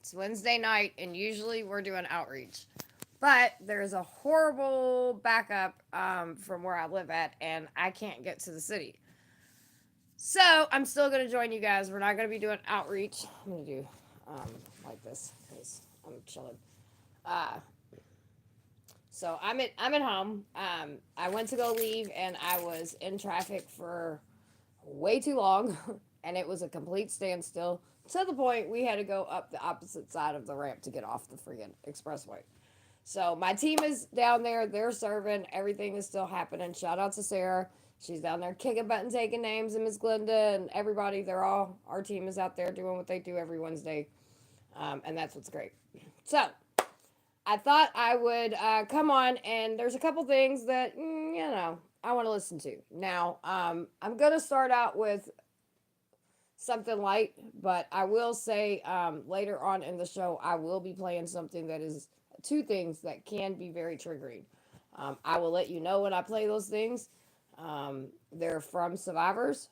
It's Wednesday night, and usually we're doing outreach. But there's a horrible backup from where I live at, and I can't get to the city. So I'm still going to join you guys. We're not going to be doing outreach. I'm going to do like this because I'm chilling. Uh, so I'm at home. I went to go leave, and I was in traffic for way too long, and it was a complete standstill to the point we had to go up the opposite side of the ramp to get off the friggin' expressway. So my team is down there. They're serving. Everything is still happening. Shout out to Sarah. She's down there kicking butt and taking names, and Miss Glinda and everybody. They're all our team is out there doing what they do every Wednesday, and that's what's great. So I thought I would come on, and there's a couple things that I want to listen to. Now I'm gonna start out with something light, but I will say later on in the show, I will be playing something that is two things that can be very triggering. I will let you know when I play those things. They're from survivors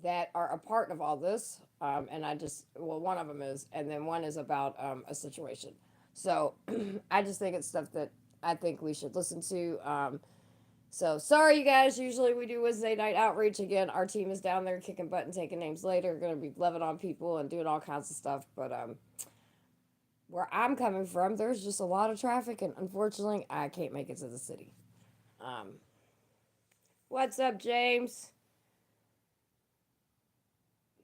that are a part of all this. And one of them is, and then one is about a situation. So I just think it's stuff that I think we should listen to. So sorry, you guys. Usually we do Wednesday night outreach. Again, our team is down there kicking butt and taking names later. Going to be loving on people and doing all kinds of stuff. But where I'm coming from, there's just a lot of traffic, and unfortunately, I can't make it to the city. Um, what's up, James?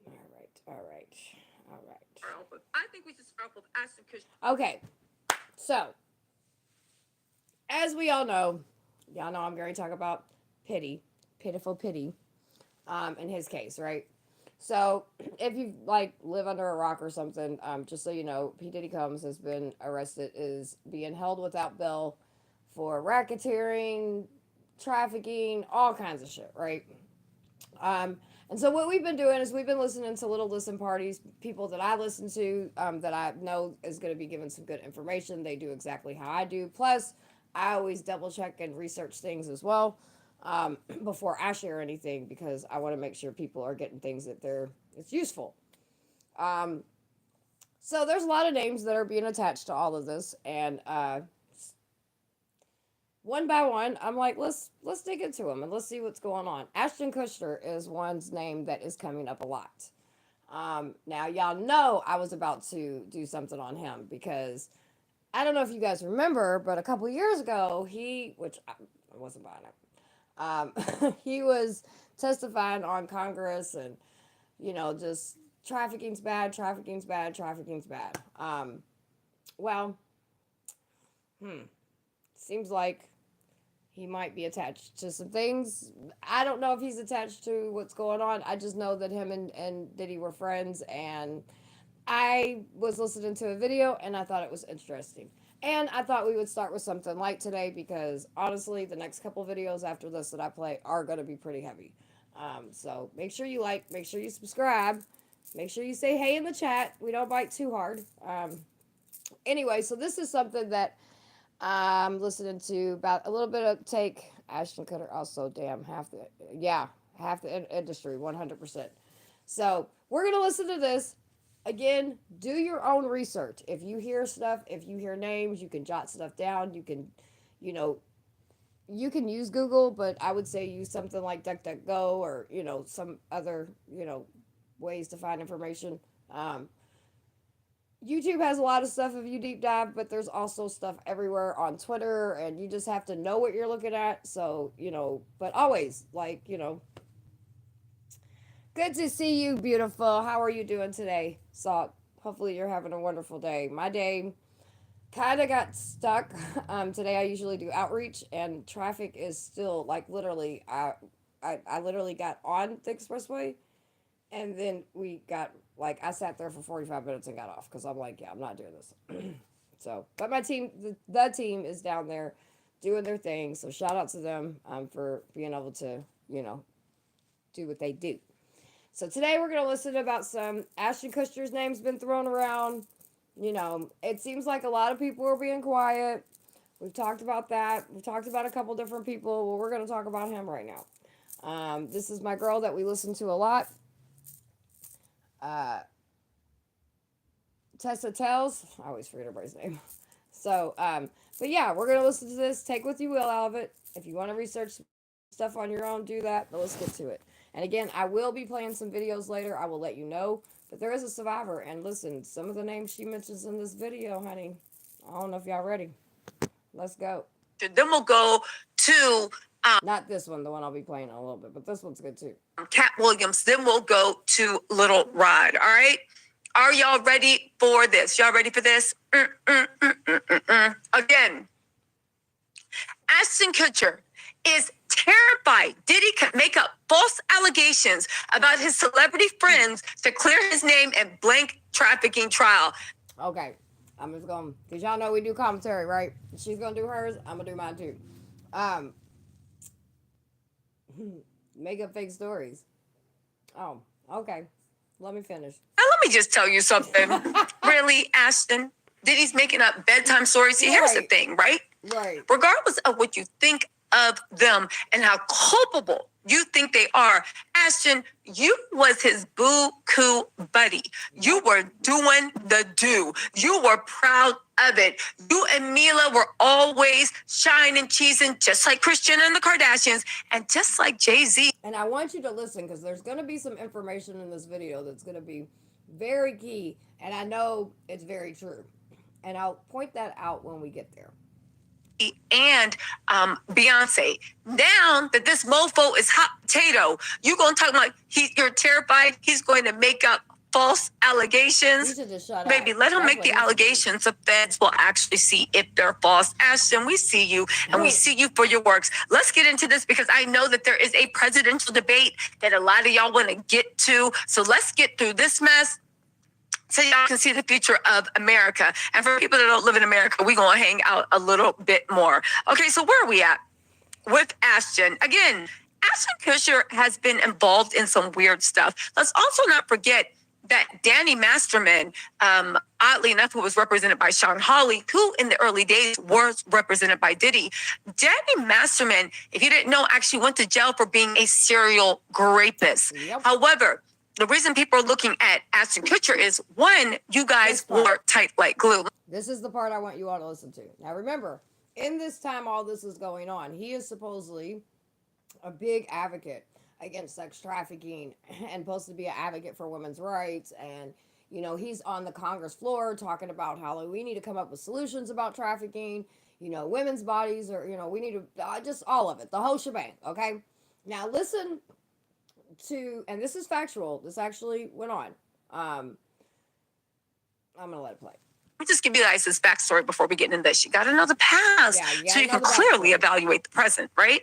All right, all right, all right. I think we should start with Ashton Kutcher. Okay, so as we all know, y'all know I'm going to talk about pity, pitiful pity, in his case, right? So, if you like live under a rock or something, just so you know, P Diddy Combs has been arrested, is being held without bail for racketeering, trafficking, all kinds of shit, right? And so what we've been doing is we've been listening to little listen parties, people that I listen to, that I know is going to be giving some good information. They do exactly how I do. Plus, I always double check and research things as well before I share anything because I want to make sure people are getting things that it's useful. Um, so there's a lot of names that are being attached to all of this, and one by one, I'm like, let's dig into them and let's see what's going on. Ashton Kutcher is one's name that is coming up a lot. Now y'all know I was about to do something on him because I don't know if you guys remember, but a couple years ago, which I wasn't buying it, he was testifying on Congress and just trafficking's bad, trafficking's bad, trafficking's bad. Well, seems like he might be attached to some things. I don't know if he's attached to what's going on. I just know that him and Diddy were friends, and I was listening to a video and I thought it was interesting. And I thought we would start with something light today because honestly, the next couple videos after this that I play are going to be pretty heavy. So make sure you like, make sure you subscribe, make sure you say hey in the chat. We don't bite too hard. Anyway, so this is something that I'm listening to about a little bit of take. Ashton Cutter also, damn, half the industry, 100%. So we're going to listen to this. Again, do your own research. If you hear stuff, if you hear names, you can jot stuff down. You can, you know, you can use Google, but I would say use something like DuckDuckGo or, some other, ways to find information. Um, YouTube has a lot of stuff if you deep dive, but there's also stuff everywhere on Twitter, and you just have to know what you're looking at. So, but always, good to see you, beautiful. How are you doing today, Salt? Hopefully, you're having a wonderful day. My day kind of got stuck. Today, I usually do outreach, and traffic is still literally. I literally got on the expressway, and then we got I sat there for 45 minutes and got off because I'm like, yeah, I'm not doing this. So, but my team, the team is down there doing their thing. So shout out to them for being able to do what they do. So today we're gonna listen about some Ashton Kutcher's name's been thrown around. It seems like a lot of people are being quiet. We've talked about that. We've talked about a couple different people. Well, we're gonna talk about him right now. This is my girl that we listen to a lot. Tessa Tells. I always forget everybody's name. So, but yeah, we're gonna listen to this. Take what you will out of it. If you want to research stuff on your own, do that. But let's get to it. And again, I will be playing some videos later. I will let you know. But there is a survivor. And listen, some of the names she mentions in this video, honey. I don't know if y'all ready. Let's go. Then we'll go to Not this one, the one I'll be playing in a little bit, but this one's good too. Cat Williams. Then we'll go to Little Rod. All right. Are y'all ready for this? Y'all ready for this? Again, Ashton Kutcher is terrified Diddy could make up false allegations about his celebrity friends to clear his name in blank trafficking trial. Okay. I'm just going, because y'all know we do commentary, right? She's going to do hers. I'm going to do mine too. Um, Make up fake stories. Oh, okay. Let me finish. Now, let me just tell you something. Really, Ashton? Diddy's making up bedtime stories. See, here's the thing, right? Right. Regardless of what you think of them and how culpable you think they are, Ashton, you was his boo-coo buddy. You were doing the do. You were proud of it. You and Mila were always shining, cheesing, just like Christian and the Kardashians, and just like Jay-Z. And I want you to listen, because there's going to be some information in this video that's going to be very key, and I know it's very true. And I'll point that out when we get there. And Beyonce. Now that this mofo is hot potato, you gonna talk about you're terrified he's going to make up false allegations? You should just shut Baby, up. let him That's make what the he should do. allegations. The feds will actually see if they're false. Ashton, we see you, and we see you for your works. Let's get into this, because I know that there is a presidential debate that a lot of y'all want to get to. So let's get through this mess so y'all can see the future of America. And for people that don't live in America, we're going to hang out a little bit more. Okay, so where are we at with Ashton? Again, Ashton Kutcher has been involved in some weird stuff. Let's also not forget that Danny Masterman, oddly enough, who was represented by Sean Hawley, who in the early days was represented by Diddy. Danny Masterman, if you didn't know, actually went to jail for being a serial rapist. Yep. However, the reason people are looking at Ashton Kutcher is, one, you guys were tight like glue. This is the part I want you all to listen to. Now remember, in this time all this is going on, he is supposedly a big advocate against sex trafficking and supposed to be an advocate for women's rights. And, you know, he's on the Congress floor talking about how we need to come up with solutions about trafficking. You know, women's bodies are, you know, we need to, just all of it, the whole shebang, okay? Now listen to, and this is factual, this actually went on. I'm gonna let it play. Let me just give you guys this backstory before we get into this. You got to know the past, so you can clearly evaluate the present, right?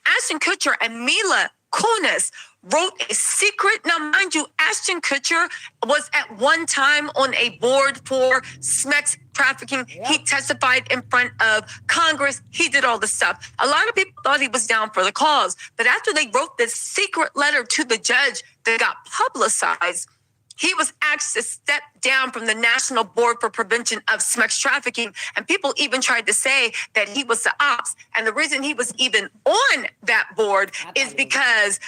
Ashton Kutcher and Mila Kunis wrote a secret. Now, mind you, Ashton Kutcher was at one time on a board for sex trafficking. Yep. He testified in front of Congress. He did all this stuff. A lot of people thought he was down for the cause. But after they wrote this secret letter to the judge that got publicized, he was asked to step down from the National Board for Prevention of Sex Trafficking. And people even tried to say that he was the ops. And the reason he was even on that board is because,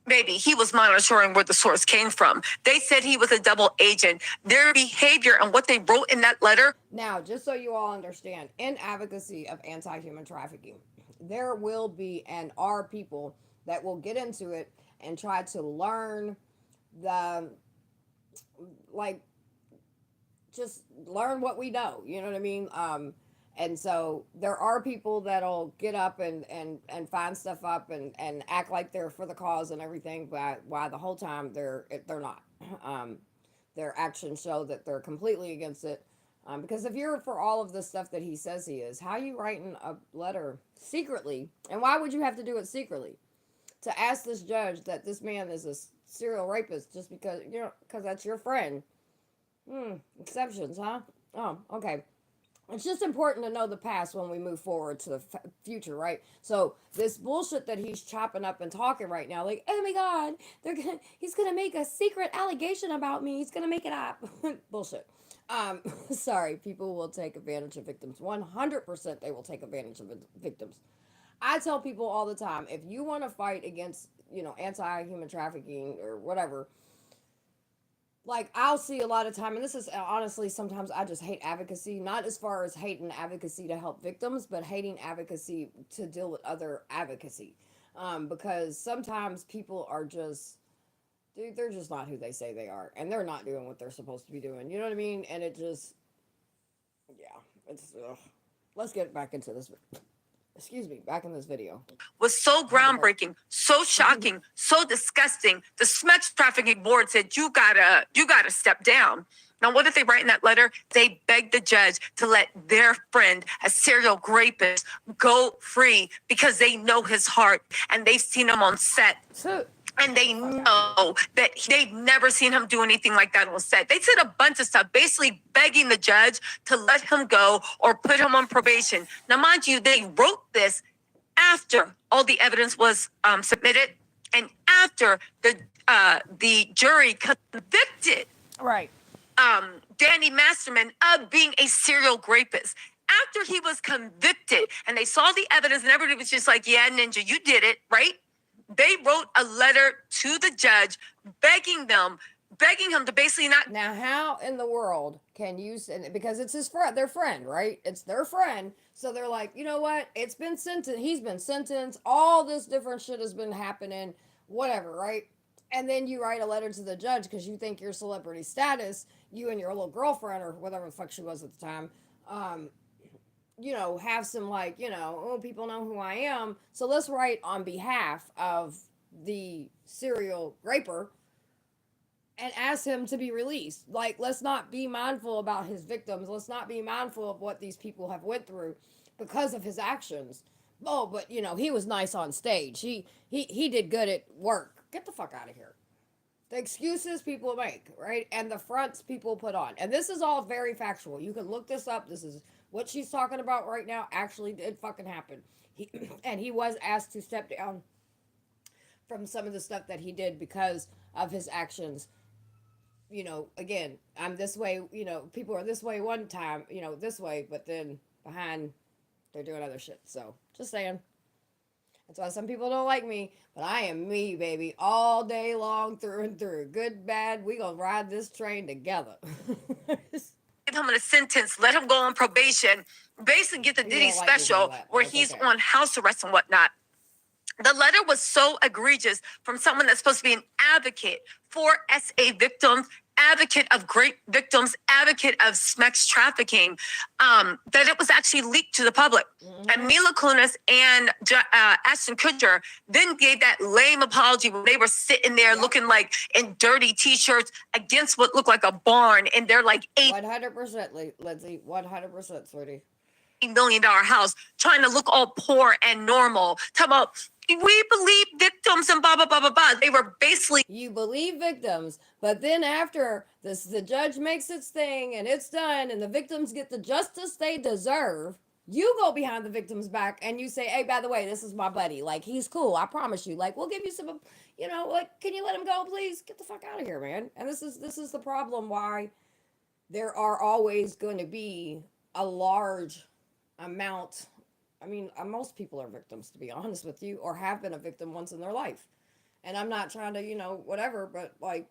baby, he was monitoring where the source came from. They said he was a double agent. Their behavior and what they wrote in that letter. Now, just so you all understand, in advocacy of anti-human trafficking, there will be and are people that will get into it and try to learn the, like, just learn what we know, you know what I mean? And so there are people that'll get up and find stuff up and act like they're for the cause and everything, but why the whole time they're not. Their actions show that they're completely against it. Because if you're for all of the stuff that he says he is, how are you writing a letter secretly? And why would you have to do it secretly? To ask this judge that this man is a serial rapist just because, you know, because that's your friend. Exceptions, huh? Oh, okay. It's just important to know the past when we move forward to the future, right? So this bullshit that he's chopping up and talking right now, like, oh my God, he's gonna make a secret allegation about me. He's gonna make it up. Bullshit. Sorry, people will take advantage of victims. 100% they will take advantage of victims. I tell people all the time, if you want to fight against, you know, anti-human trafficking or whatever, like I'll see a lot of time, and this is honestly sometimes I just hate advocacy, not as far as hating advocacy to help victims, but hating advocacy to deal with other advocacy, because sometimes people are just, dude, they're just not who they say they are, and they're not doing what they're supposed to be doing. You know what I mean? And it just, yeah, it's. Ugh. Let's get back into this. Excuse me, back in this video. Was so groundbreaking, so shocking, so disgusting. The sex trafficking board said you gotta step down. Now, what did they write in that letter? They begged the judge to let their friend, a serial rapist, go free because they know his heart and they've seen him on set. So, And they know that they've never seen him do anything like that on set. They said a bunch of stuff, basically begging the judge to let him go or put him on probation. Now, mind you, they wrote this after all the evidence was submitted and after the jury convicted right. Danny Masterman of being a serial rapist. After he was convicted and they saw the evidence and everybody was just like, yeah, Ninja, you did it, right? They wrote a letter to the judge begging him to basically not. Now, how in the world can you, because it's his friend, their friend, right? It's their friend. So they're like, you know what? It's been sentenced. He's been sentenced. All this different shit has been happening, whatever, right? And then you write a letter to the judge because you think your celebrity status, you and your little girlfriend or whatever the fuck she was at the time, have some like, oh, people know who I am. So let's write on behalf of the serial raper and ask him to be released. Like, let's not be mindful about his victims. Let's not be mindful of what these people have went through because of his actions. Oh, but he was nice on stage. He did good at work. Get the fuck out of here. The excuses people make, right? And the fronts people put on. And this is all very factual. You can look this up. This is what she's talking about right now actually did fucking happen. He was asked to step down from some of the stuff that he did because of his actions. Again, I'm this way, people are this way one time, this way, but then behind they're doing other shit. So just saying. That's why some people don't like me, but I am me, baby, all day long, through and through. Good, bad, we gonna ride this train together. Give him a sentence, let him go on probation, basically get the Diddy special where he's on house arrest and whatnot. The letter was so egregious from someone that's supposed to be an advocate for SA victims, advocate of great victims, advocate of sex trafficking, that it was actually leaked to the public. Mm-hmm. And Mila Kunis and Ashton Kutcher then gave that lame apology when they were sitting there looking like in dirty t-shirts against what looked like a barn, and they're like 100%, Lindsay, 100%, sweetie. $8 million house, trying to look all poor and normal. Talk about, we believe victims and blah, blah, blah, blah, blah. They were basically... You believe victims, but then after the judge makes its thing and it's done and the victims get the justice they deserve, you go behind the victim's back and you say, hey, by the way, this is my buddy. Like, he's cool. I promise you. Like, we'll give you some, like, can you let him go, please? Get the fuck out of here, man. And this is the problem why there are always going to be a large amount. I mean, most people are victims, to be honest with you, or have been a victim once in their life. And I'm not trying to, whatever, but like,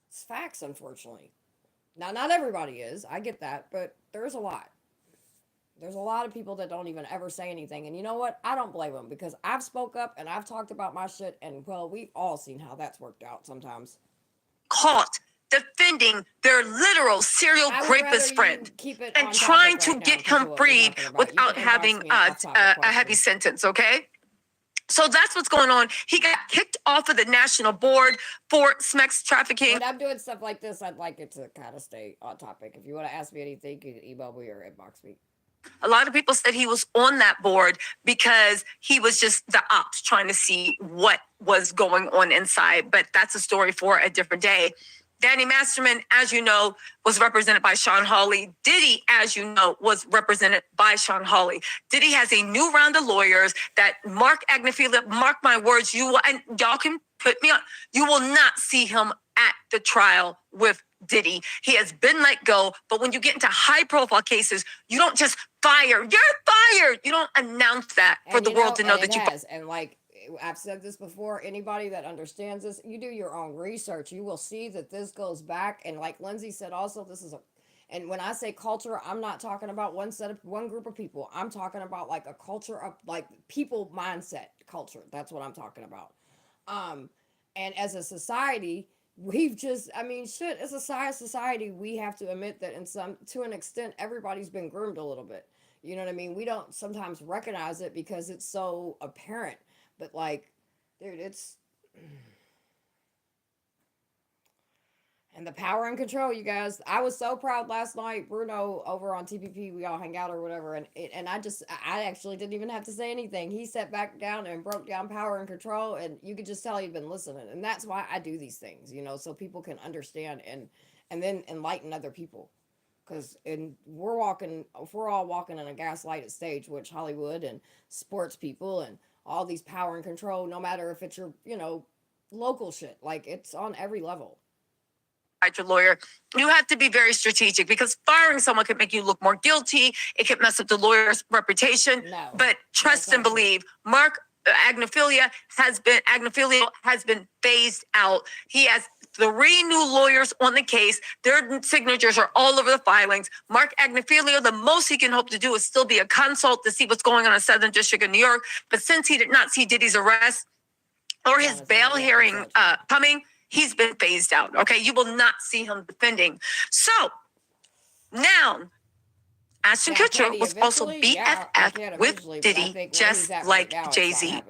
it's facts, unfortunately. Now, not everybody is. I get that, but there's a lot. There's a lot of people that don't even ever say anything. And you know what? I don't blame them because I've spoke up and I've talked about my shit. And, well, we've all seen how that's worked out sometimes. Caught defending their literal serial rapist friend and trying to get him freed without having a heavy sentence, okay? So that's what's going on. He got kicked off of the national board for sex trafficking. When I'm doing stuff like this, I'd like it to kind of stay on topic. If you want to ask me anything, you can email me or inbox me. A lot of people said he was on that board because he was just the ops trying to see what was going on inside. But that's a story for a different day. Danny Masterman, as you know, was represented by Sean Hawley. Diddy, as you know, was represented by Sean Hawley. Diddy has a new round of lawyers that Mark Agnifila, mark my words, you will, and y'all can put me on, you will not see him at the trial with Diddy. He has been let go, but when you get into high profile cases, you don't just fire. You're fired. You don't announce that for the world to know that you... And like, I've said this before. Anybody that understands this, you do your own research. You will see that this goes back. And like Lindsay said, also, this is a, and when I say culture, I'm not talking about one group of people. I'm talking about like a culture of like people mindset culture. That's what I'm talking about. Um, and as a society, we've just, I mean, shit, as a society, we have to admit that in some, to an extent, everybody's been groomed a little bit. You know what I mean? We don't sometimes recognize it because it's so apparent. But like, dude, it's, and the power and control, you guys. I was so proud last night. Bruno over on TPP, we all hang out or whatever, and I actually didn't even have to say anything. He sat back down and broke down power and control, and you could just tell he'd been listening. And that's why I do these things, so people can understand and then enlighten other people. Because if we're all walking in a gaslighted stage, which Hollywood and sports people and all these power and control, no matter if it's your local shit, like it's on every level. Your lawyer, you have to be very strategic because firing someone can make you look more guilty. It can mess up the lawyer's reputation. No, but trust and believe, Mark Agnifilio has been phased out. He has 3 new lawyers on the case. Their signatures are all over the filings. Mark Agnifilio, the most he can hope to do is still be a consult to see what's going on in the Southern District of New York. But since he did not see Diddy's arrest or his bail hearing coming, he's been phased out. Okay, you will not see him defending. So now, Ashton Kutcher was also BFF with Diddy, just like Jay-Z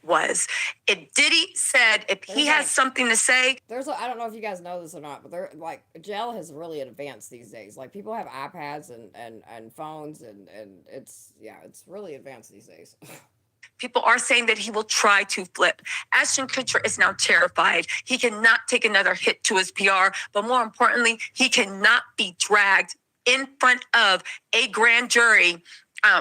was. If Diddy said if he has something to say, I don't know if you guys know this or not, but like jail has really advanced these days. Like people have iPads and phones and it's really advanced these days. people are saying that he will try to flip. Ashton Kutcher is now terrified. He cannot take another hit to his PR, but more importantly, he cannot be dragged in front of a grand jury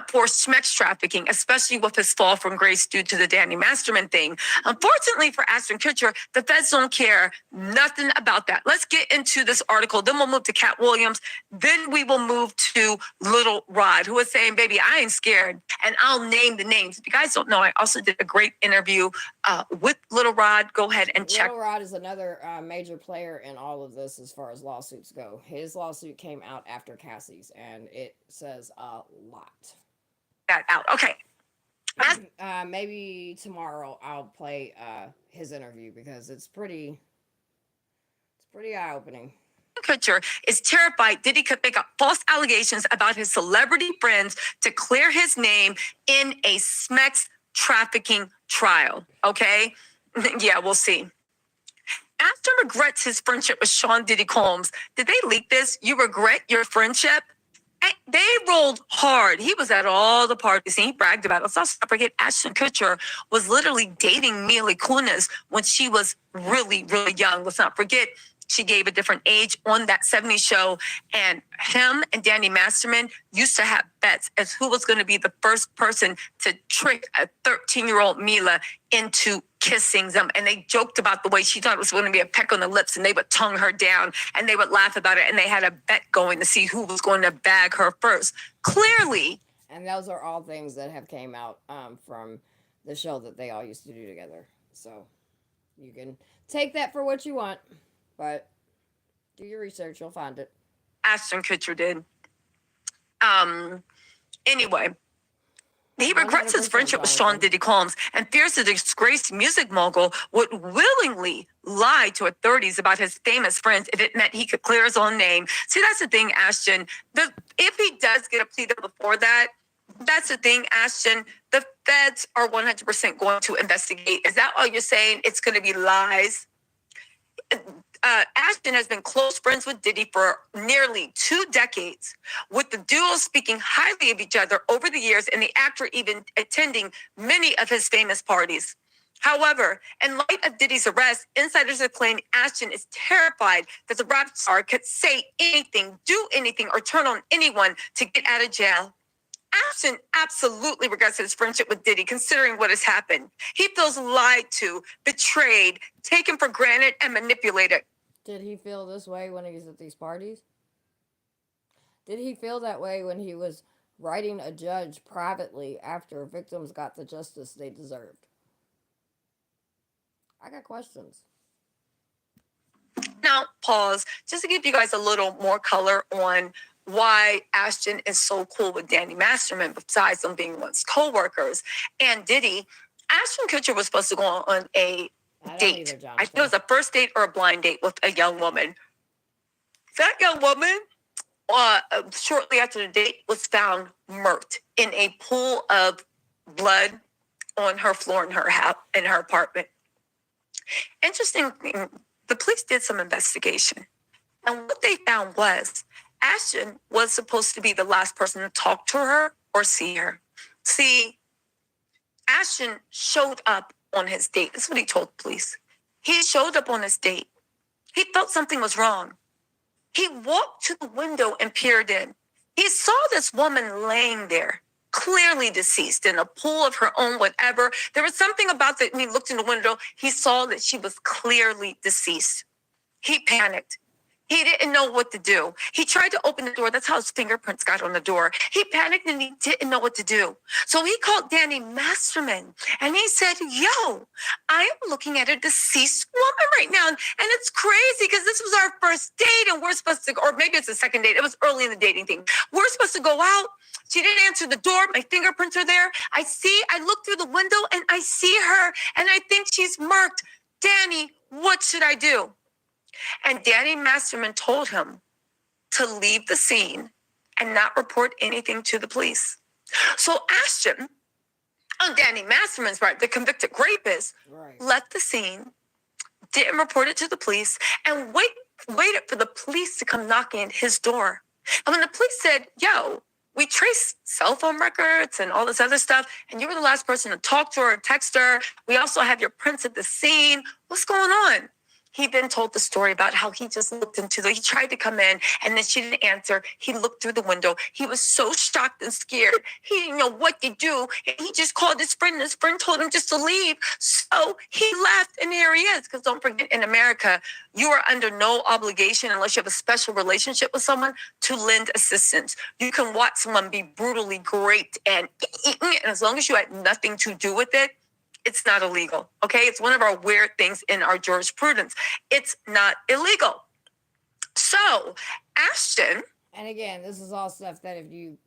for sex trafficking, especially with his fall from grace due to the Danny Masterman thing. Unfortunately for Ashton Kutcher, the feds don't care nothing about that. Let's get into this article. Then we'll move to Cat Williams. Then we will move to Little Rod, who is saying, baby, I ain't scared. And I'll name the names. If you guys don't know, I also did a great interview with Little Rod. Go ahead and check. Little Rod is another major player in all of this as far as lawsuits go. His lawsuit came out after Cassie's, and it says a lot. That out. Okay. Maybe tomorrow I'll play his interview because it's pretty eye-opening. Kutcher is terrified Diddy could make up false allegations about his celebrity friends to clear his name in a sex trafficking trial. Okay? Yeah, we'll see. Ashton regrets his friendship with Sean Diddy Combs. Did they leak this? You regret your friendship? They rolled hard. He was at all the parties and he bragged about it. Let's also not forget Ashton Kutcher was literally dating Mila Kunis when she was really, really young. Let's not forget she gave a different age on that 70s show. And him and Danny Masterman used to have bets as who was going to be the first person to trick a 13-year-old Mila into kissing them. And they joked about the way she thought it was going to be a peck on the lips and they would tongue her down and they would laugh about it. And they had a bet going to see who was going to bag her first. Clearly. And those are all things that have came out from the show that they all used to do together. So you can take that for what you want. But do your research, you'll find it. Ashton Kutcher did. Anyway, he regrets his friendship with Sean Diddy Combs and fears the disgraced music mogul would willingly lie to authorities about his famous friends if it meant he could clear his own name. See, that's the thing, Ashton. If he does get a plea deal before that, that's the thing, Ashton. The feds are 100% going to investigate. Is that all you're saying? It's going to be lies? Ashton has been close friends with Diddy for nearly 2 decades, with the duo speaking highly of each other over the years and the actor even attending many of his famous parties. However, in light of Diddy's arrest, insiders are claiming Ashton is terrified that the rap star could say anything, do anything, or turn on anyone to get out of jail. Ashton absolutely regrets his friendship with Diddy, considering what has happened. He feels lied to, betrayed, taken for granted, and manipulated. Did he feel this way when he was at these parties? Did he feel that way when he was writing a judge privately after victims got the justice they deserved? I got questions. Now, pause, just to give you guys a little more color on why Ashton is so cool with Danny Masterman, besides them being once co-workers. And Diddy, Ashton Kutcher was supposed to go on a date. Either, I think it was a first date or a blind date with a young woman. That young woman, shortly after the date, was found murked in a pool of blood on her floor in her apartment. Interesting thing, the police did some investigation, and what they found was Ashton was supposed to be the last person to talk to her or see her. See, Ashton showed up on his date. This is what he told the police. He showed up on his date. He felt something was wrong. He walked to the window and peered in. He saw this woman laying there, clearly deceased, in a pool of her own, whatever. There was something about that when he looked in the window, he saw that she was clearly deceased. He panicked. He didn't know what to do. He tried to open the door. That's how his fingerprints got on the door. He panicked and he didn't know what to do. So he called Danny Masterman and he said, yo, I am looking at a deceased woman right now. And it's crazy because this was our first date and we're supposed to, or maybe it's the second date. It was early in the dating thing. We're supposed to go out. She didn't answer the door. My fingerprints are there. I look through the window and I see her and I think she's murked. Danny, what should I do? And Danny Masterman told him to leave the scene and not report anything to the police. So Ashton, on Danny Masterman's part, the convicted rapist, left the scene, didn't report it to the police, and waited for the police to come knocking at his door. And when the police said, yo, we traced cell phone records and all this other stuff, and you were the last person to talk to her or text her. We also have your prints at the scene. What's going on? He then told the story about how he just looked he tried to come in and then she didn't answer. He looked through the window. He was so shocked and scared. He didn't know what to do. And he just called his friend and his friend told him just to leave. So he left and here he is. Because don't forget, in America, you are under no obligation unless you have a special relationship with someone to lend assistance. You can watch someone be brutally raped and as long as you had nothing to do with it, it's not illegal, okay? It's one of our weird things in our jurisprudence. It's not illegal. So, Ashton. And again, this is all stuff that if you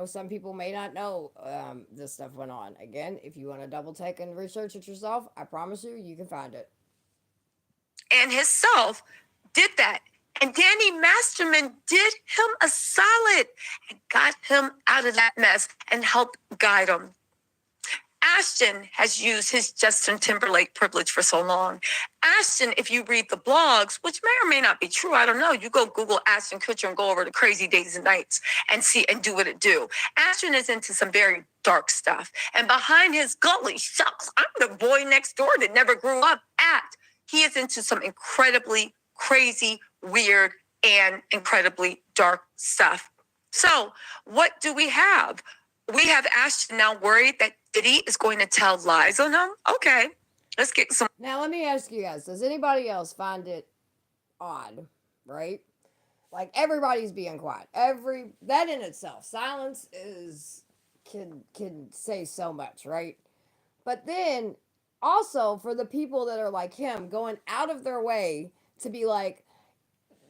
some people may not know this stuff went on. Again, if you want to double take and research it yourself, I promise you can find it. And himself did that. And Danny Masterman did him a solid and got him out of that mess and helped guide him. Ashton has used his Justin Timberlake privilege for so long. Ashton, if you read the blogs, which may or may not be true, I don't know. You go Google Ashton Kutcher and go over to Crazy Days and Nights and see and do what it do. Ashton is into some very dark stuff. And behind his gully shucks, I'm the boy next door that never grew up act. He is into some incredibly crazy, weird, and incredibly dark stuff. So what do we have? We have Ashton now worried that Diddy is going to tell lies on him. Okay, let's get some. Now, let me ask you guys, does anybody else find it odd, right? Like, everybody's being quiet. That in itself, silence can say so much, right? But then, also, for the people that are like him, going out of their way to be like,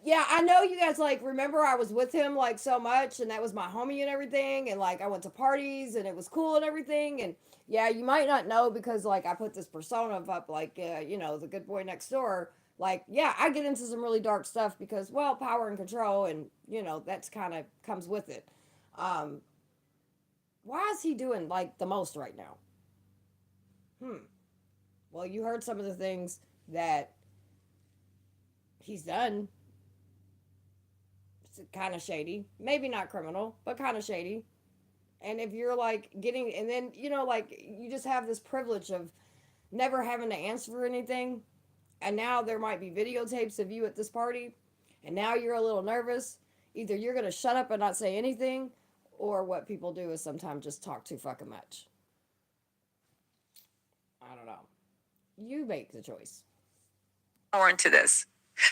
yeah, I know you guys remember I was with him so much and that was my homie and everything and I went to parties and it was cool and everything and yeah, you might not know because I put this persona up the good boy next door. Yeah, I get into some really dark stuff because power and control and that's kind of comes with it. Why is he doing the most right now? Well, you heard some of the things that he's done. Kind of shady, maybe not criminal, but kind of shady. And if you're getting, and then you just have this privilege of never having to answer for anything, and now there might be videotapes of you at this party, and now you're a little nervous. Either you're gonna shut up and not say anything, or what people do is sometimes just talk too fucking much. I don't know. You make the choice. More into this.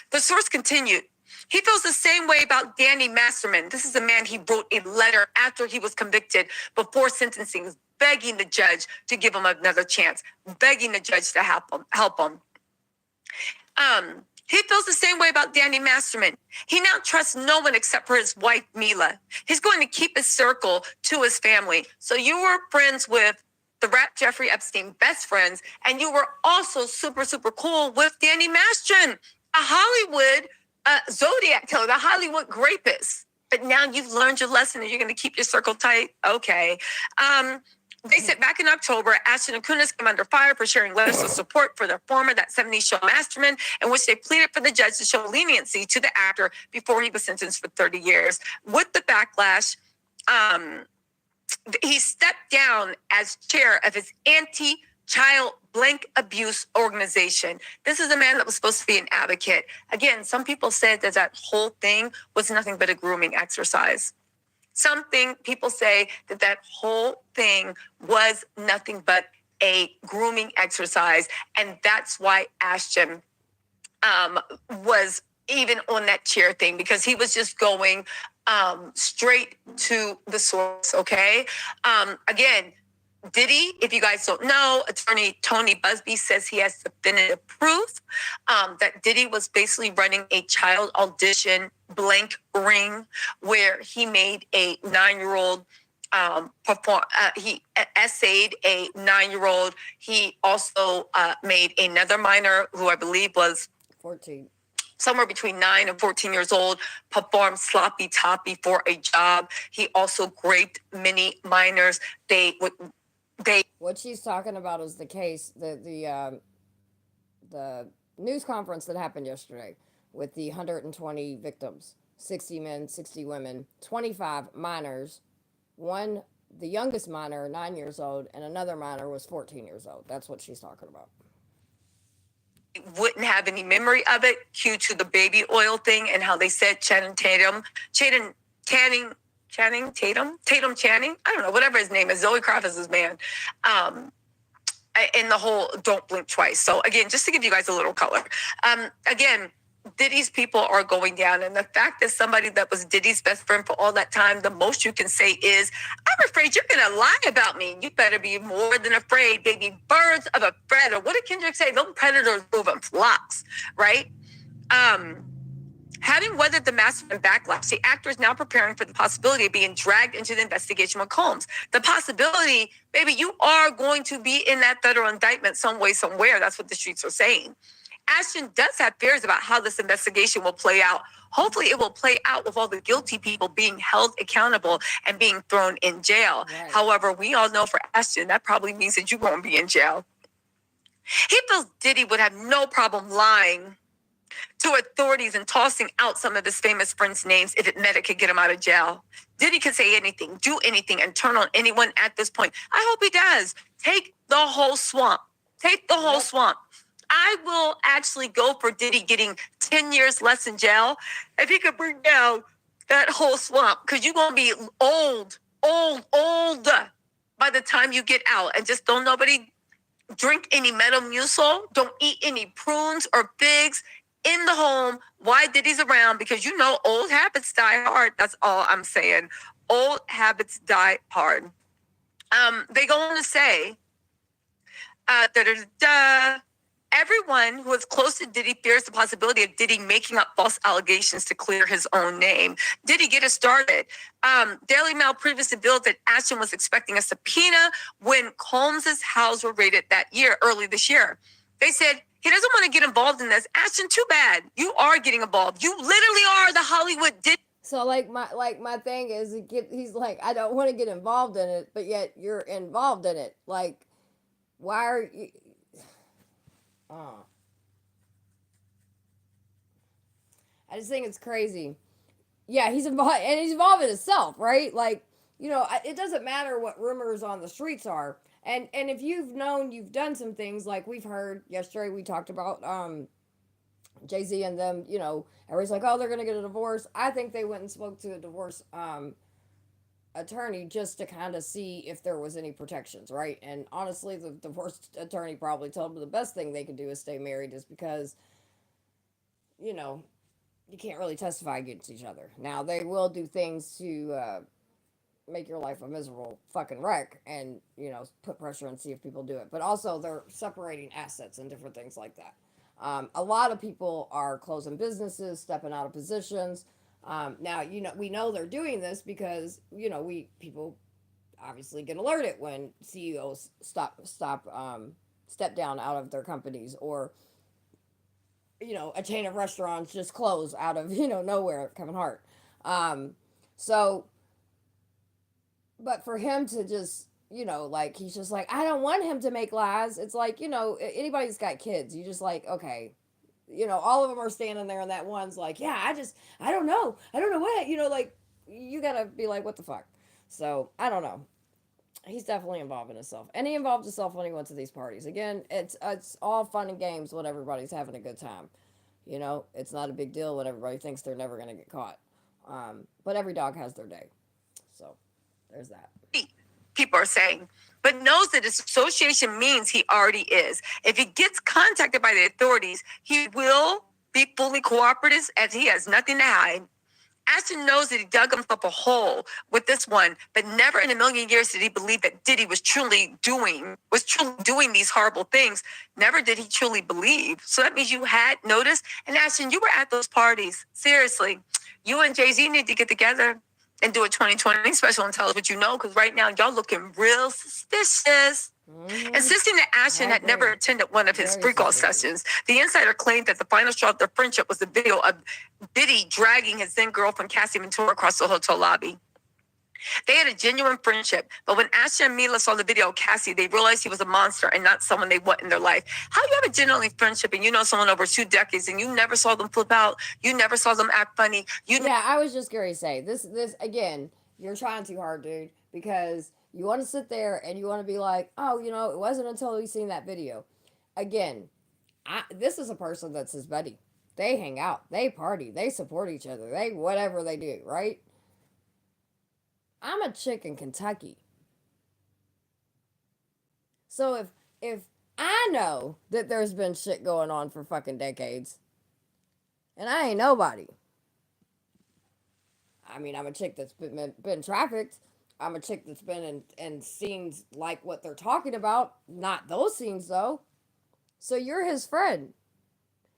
The source continued. He feels the same way about Danny Masterman. This is a man he wrote a letter after he was convicted before sentencing, begging the judge to give him another chance, begging the judge to help him. He feels the same way about Danny Masterman. He now trusts no one except for his wife, Mila. He's going to keep his circle to his family. So you were friends with the rap Jeffrey Epstein, best friends, and you were also super, super cool with Danny Masterman, a Hollywood Zodiac killer, the Hollywood rapist. But now you've learned your lesson and you're going to keep your circle tight? Okay. They said back in October, Ashton and Kunis came under fire for sharing letters of support for their former That 70s Show Masterman, in which they pleaded for the judge to show leniency to the actor before he was sentenced for 30 years. With the backlash, he stepped down as chair of his anti-child blank abuse organization. This is a man that was supposed to be an advocate. Again, some people said that that whole thing was nothing but a grooming exercise. People say that that whole thing was nothing but a grooming exercise. And that's why Ashton was even on that chair thing, because he was just going straight to the source, okay? Again, Diddy, if you guys don't know, attorney Tony Busby says he has definitive proof that Diddy was basically running a child audition blank ring where he made a 9-year-old perform. He essayed a 9-year-old. He also made another minor who I believe was 14. Somewhere between 9 and 14 years old, performed sloppy toppy for a job. He also graped many minors. What she's talking about is the case, the news conference that happened yesterday with the 120 victims, 60 men, 60 women, 25 minors, one, the youngest minor, 9 years old, and another minor was 14 years old. That's what she's talking about. Wouldn't have any memory of it, due to the baby oil thing and how they said Tatum, I don't know, whatever his name is, Zoe Kraft is his man, in the whole don't blink twice. So again, just to give you guys a little color, again, Diddy's people are going down, and the fact that somebody that was Diddy's best friend for all that time, the most you can say is, I'm afraid you're gonna lie about me. You better be more than afraid, baby. Birds of a feather. What did Kendrick say? Those predators move in flocks, right? Having weathered the massive backlash, the actor is now preparing for the possibility of being dragged into the investigation with Combs. The possibility, baby, you are going to be in that federal indictment some way, somewhere. That's what the streets are saying. Ashton does have fears about how this investigation will play out. Hopefully it will play out with all the guilty people being held accountable and being thrown in jail. Right. However, we all know for Ashton, that probably means that you're going to be in jail. He feels Diddy would have no problem lying to authorities and tossing out some of his famous friends' names if it meant it could get him out of jail. Diddy could say anything, do anything, and turn on anyone at this point. I hope he does. Take the whole swamp. Take the whole swamp. I will actually go for Diddy getting 10 years less in jail if he could bring down that whole swamp, because you're going to be old by the time you get out. And just don't nobody drink any Metamucil. Don't eat any prunes or figs in the home while Diddy's around, because you know old habits die hard. That's all I'm saying. Old habits die hard. They go on to say, everyone who is close to Diddy fears the possibility of Diddy making up false allegations to clear his own name. Diddy, get it started. Daily Mail previously revealed that Ashton was expecting a subpoena when Combs' house were raided that year, early this year. They said he doesn't want to get involved in this. Ashton, too bad. You are getting involved. You literally are the Hollywood Diddy. So my thing is, he's like, I don't want to get involved in it, but yet you're involved in it. Like, why are you? I just think it's crazy. Yeah, he's involved, and he's involved in himself, right? Like, it doesn't matter what rumors on the streets are. And if you've done some things, like we've heard yesterday, we talked about Jay-Z and them, everybody's like, oh, they're going to get a divorce. I think they went and spoke to a divorce attorney just to kind of see if there was any protections, right? And honestly, the divorce attorney probably told them the best thing they could do is stay married, just because, you can't really testify against each other. Now, they will do things to make your life a miserable fucking wreck and, put pressure and see if people do it. But also, they're separating assets and different things like that. A lot of people are closing businesses, stepping out of positions. Now, we know they're doing this because we people obviously get alerted when CEOs step down out of their companies, or a chain of restaurants just close out of nowhere. Kevin Hart. Um, so, but for him to just like, he's just like, I don't want him to make lies. It's like, anybody that's got kids, you just like, okay, all of them are standing there, and that one's like, yeah, I don't know what, like, you gotta be like, what the fuck. So I don't know. He's definitely involving himself, and he involved himself when he went to these parties. Again, it's all fun and games when everybody's having a good time. It's not a big deal when everybody thinks they're never gonna get caught. But every dog has their day. So there's that. People are saying, but knows that his association means he already is. If he gets contacted by the authorities, he will be fully cooperative, as he has nothing to hide. Ashton knows that he dug himself a hole with this one, but never in a million years did he believe that Diddy was truly doing these horrible things. Never did he truly believe. So that means you had noticed. And Ashton, you were at those parties. Seriously, you and Jay-Z need to get together and do a 2020 special and tell us what you know, because right now y'all looking real suspicious. Mm-hmm. Insisting that Ashton had never attended one of his freak-out sessions, the insider claimed that the final straw of their friendship was the video of Diddy dragging his then-girlfriend Cassie Ventura across the hotel lobby. They had a genuine friendship, but when Ashton and Mila saw the video of Cassie, they realized he was a monster and not someone they want in their life. How you have a genuine friendship and you know someone over 2 decades and you never saw them flip out, you never saw them act funny? Yeah, I was just going to say, this again, you're trying too hard, dude, because you want to sit there and you want to be like, oh, it wasn't until we seen that video. Again, this is a person that's his buddy. They hang out, they party, they support each other, they whatever they do, right? I'm a chick in Kentucky. So if I know that there's been shit going on for fucking decades, and I ain't nobody. I mean, I'm a chick that's been trafficked. I'm a chick that's been in scenes like what they're talking about. Not those scenes, though. So you're his friend.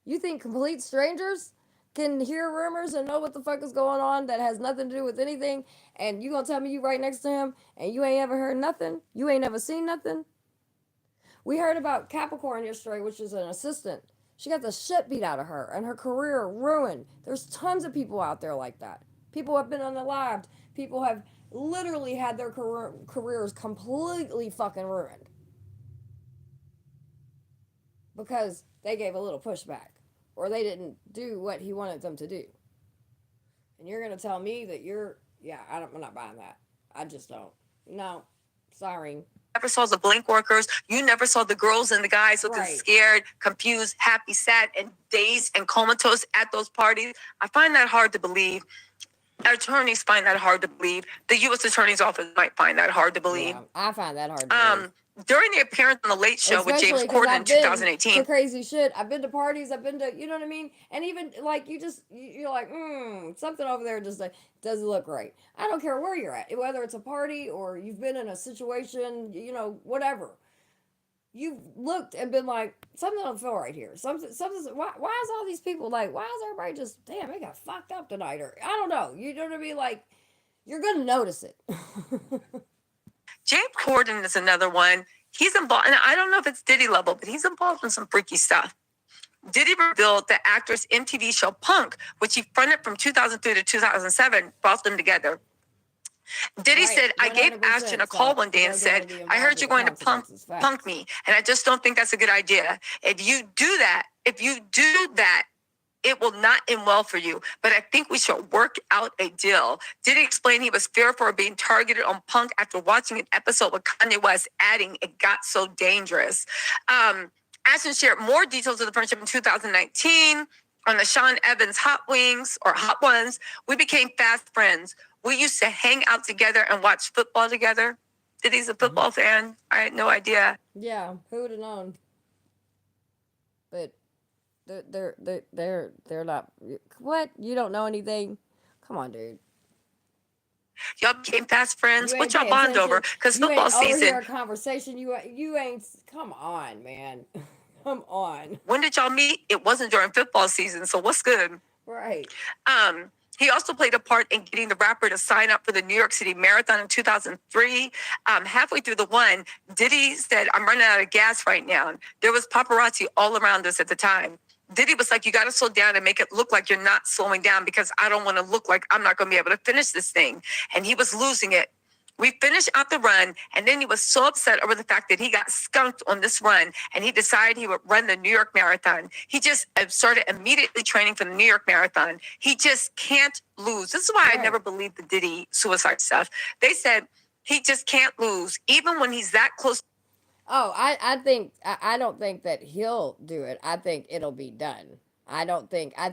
You think complete strangers can hear rumors and know what the fuck is going on that has nothing to do with anything, and you gonna tell me you right next to him and you ain't ever heard nothing? You ain't ever seen nothing? We heard about Capricorn yesterday, which is an assistant. She got the shit beat out of her and her career ruined. There's tons of people out there like that. People have been unalived. People have literally had their careers completely fucking ruined because they gave a little pushback or they didn't do what he wanted them to do. And you're going to tell me that I'm not buying that. I just don't. No, sorry. Never saw the blink workers. You never saw the girls and the guys looking scared, confused, happy, sad, and dazed and comatose at those parties. I find that hard to believe. Attorneys find that hard to believe. The U.S. Attorney's Office might find that hard to believe. Yeah, I find that hard to believe. During the appearance on The Late Show with James Corden in 2018. To crazy shit. I've been to parties. I've been to, you know what I mean? And even, like, you're like, something over there just like, doesn't look right. I don't care where you're at. Whether it's a party or you've been in a situation, whatever. You've looked and been like, something don't feel right here. Something's, why is all these people like, why is everybody just, damn, they got fucked up tonight? Or, I don't know. You know what I mean? Like, you're going to notice it. James Corden is another one. He's involved, and I don't know if it's Diddy level, but he's involved in some freaky stuff. Diddy revealed the actor's MTV show Punk, which he fronted from 2003 to 2007, brought them together. Diddy said, I gave Ashton a call one day and said, I heard you're going to punk me, and I just don't think that's a good idea. If you do that, it will not end well for you, but I think we should work out a deal. Diddy explained he was fearful of being targeted on Punk after watching an episode with Kanye West, adding, it got so dangerous. Ashton shared more details of the friendship in 2019 on the Sean Evans Hot Ones. We became fast friends. We used to hang out together and watch football together. Diddy's a football fan. I had no idea. Yeah, who would have known? But they're not. What? You don't know anything? Come on, dude. Y'all became fast friends. What y'all bond over? Because football season. Conversation. You ain't. Come on, man. Come on. When did y'all meet? It wasn't during football season, so what's good? Right. He also played a part in getting the rapper to sign up for the New York City Marathon in 2003. Halfway through the one, Diddy said, "I'm running out of gas right now." There was paparazzi all around us at the time. Diddy was like, "You got to slow down and make it look like you're not slowing down because I don't want to look like I'm not going to be able to finish this thing." And he was losing it. We finished out the run, and then he was so upset over the fact that he got skunked on this run, and he decided he would run the New York Marathon. He just started immediately training for the New York Marathon. He just can't lose. This is why I never believed the Diddy suicide stuff. They said he just can't lose, even when he's that close. Oh, I don't think that he'll do it. I think it'll be done. I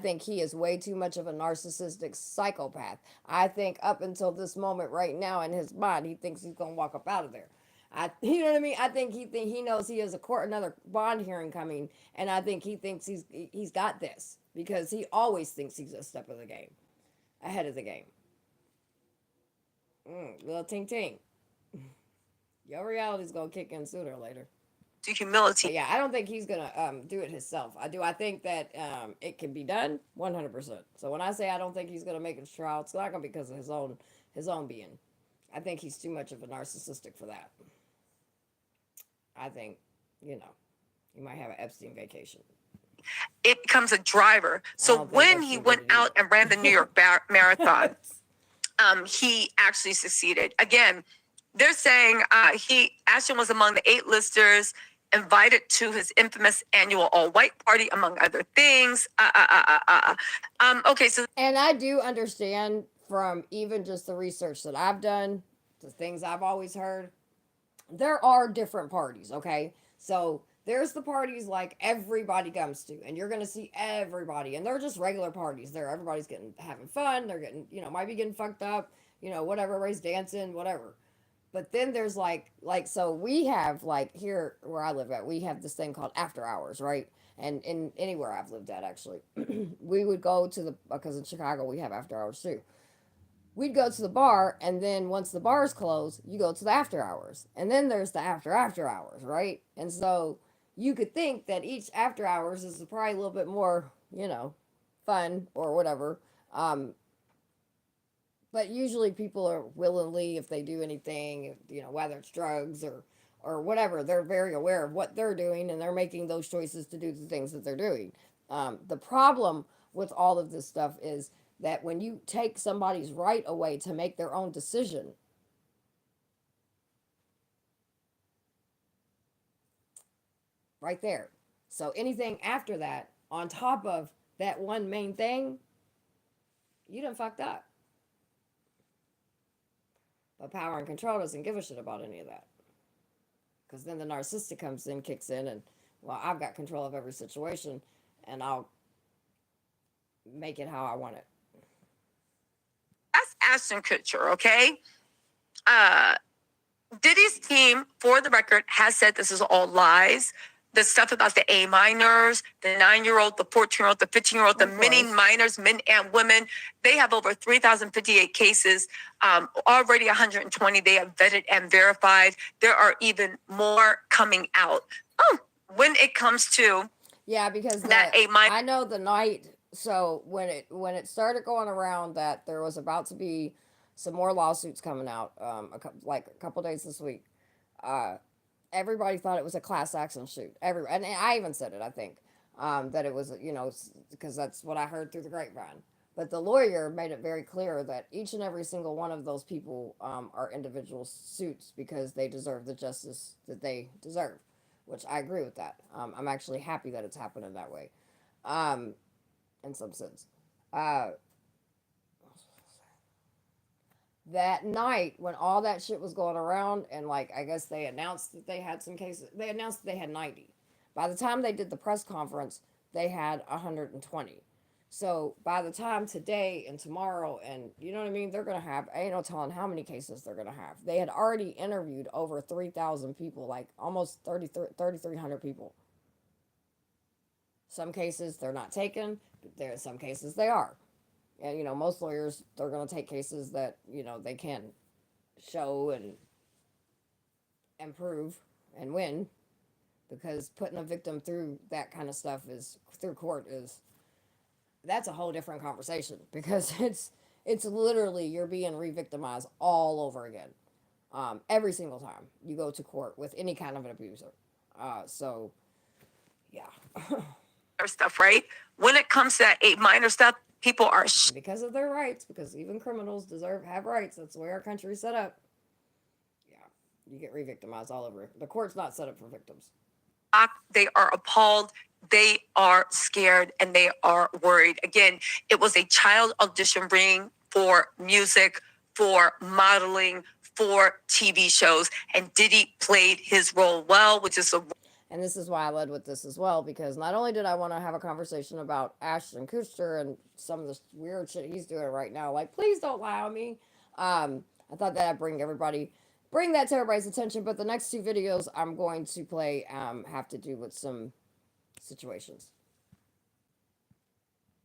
think he is way too much of a narcissistic psychopath. I think up until this moment right now in his mind, he thinks he's gonna walk up out of there. You know what I mean? I think he knows he has another bond hearing coming, and I think he thinks he's got this because he always thinks he's a step of the game, ahead of the game. Little ting ting. Your reality's gonna kick in sooner or later. To humility. But yeah, I don't think he's gonna do it himself. I think that it can be done 100%. So when I say I don't think he's gonna make it to trial, it's not gonna be because of his own being. I think he's too much of a narcissistic for that. I think, you know, he might have an Epstein vacation. It becomes a driver. So when he went out and ran the New York Marathon, he actually succeeded. Again, they're saying Ashton was among the 8 listers invited to his infamous annual all-white party, among other things. Okay, so and I do understand from even just the research that I've done, the things I've always heard, there are different parties, okay? So there's the parties like everybody comes to, and you're gonna see everybody, and they're just regular parties. There, everybody's having fun. They're getting, might be getting fucked up, whatever. Everybody's dancing, whatever. But then there's so we have like here where I live at, we have this thing called after hours, right? And in anywhere I've lived at, actually, we would go to because in Chicago we have after hours too. We'd go to the bar, and then once the bars close, you go to the after hours, and then there's the after hours, right? And so you could think that each after hours is probably a little bit more, fun or whatever. But usually people are willingly, if they do anything, whether it's drugs or whatever, they're very aware of what they're doing, and they're making those choices to do the things that they're doing. The problem with all of this stuff is that when you take somebody's right away to make their own decision, right there. So anything after that, on top of that one main thing, you done fucked up. But power and control doesn't give a shit about any of that. Because then the narcissistic kicks in, and, well, I've got control of every situation, and I'll make it how I want it. That's Ashton Kutcher, okay? Diddy's team, for the record, has said this is all lies. The stuff about the A minors, the 9-year-old, the 14-year-old, the 15-year-old, the many minors, men and women, they have over 3,058 cases. Already 120 they have vetted and verified. There are even more coming out. When it comes to because that A minor, I know the night. So when it started going around that there was about to be some more lawsuits coming out, a couple days this week. Everybody thought it was a class action suit. And I even said it. I think that it was, because that's what I heard through the grapevine. But the lawyer made it very clear that each and every single one of those people are individual suits because they deserve the justice that they deserve, which I agree with that. I'm actually happy that it's happening that way, in some sense. That night when all that shit was going around, and I guess they announced that they had some cases, they announced that they had 90. By the time they did the press conference, they had 120. So by the time today and tomorrow, and you know what I mean, they're gonna have, ain't no telling how many cases they're gonna have. They had already interviewed over 3,000 people, like almost 3,300 people. Some cases they're not taken, but there are some cases they are. And most lawyers, they're going to take cases that they can show and prove and win. because putting a victim through that kind of stuff is through court is that's a whole different conversation because it's literally you're being re-victimized all over again, every single time you go to court with any kind of an abuser. So yeah. Stuff, right? When it comes to that minor stuff, people are Because of their rights, because even criminals have rights. That's the way our country's set up. Yeah, you get re-victimized all over. The court's not set up for victims. shocked, they are appalled, they are scared, and they are worried. Again, it was a child audition ring for music, for modeling, for TV shows, and Diddy played his role well, which is a. And this is why I led with this as well, because not only did I want to have a conversation about Ashton Kutcher and some of the weird shit he's doing right now, like, please don't lie on me. I thought that I'd bring that to everybody's attention. But the next two videos I'm going to play have to do with some situations.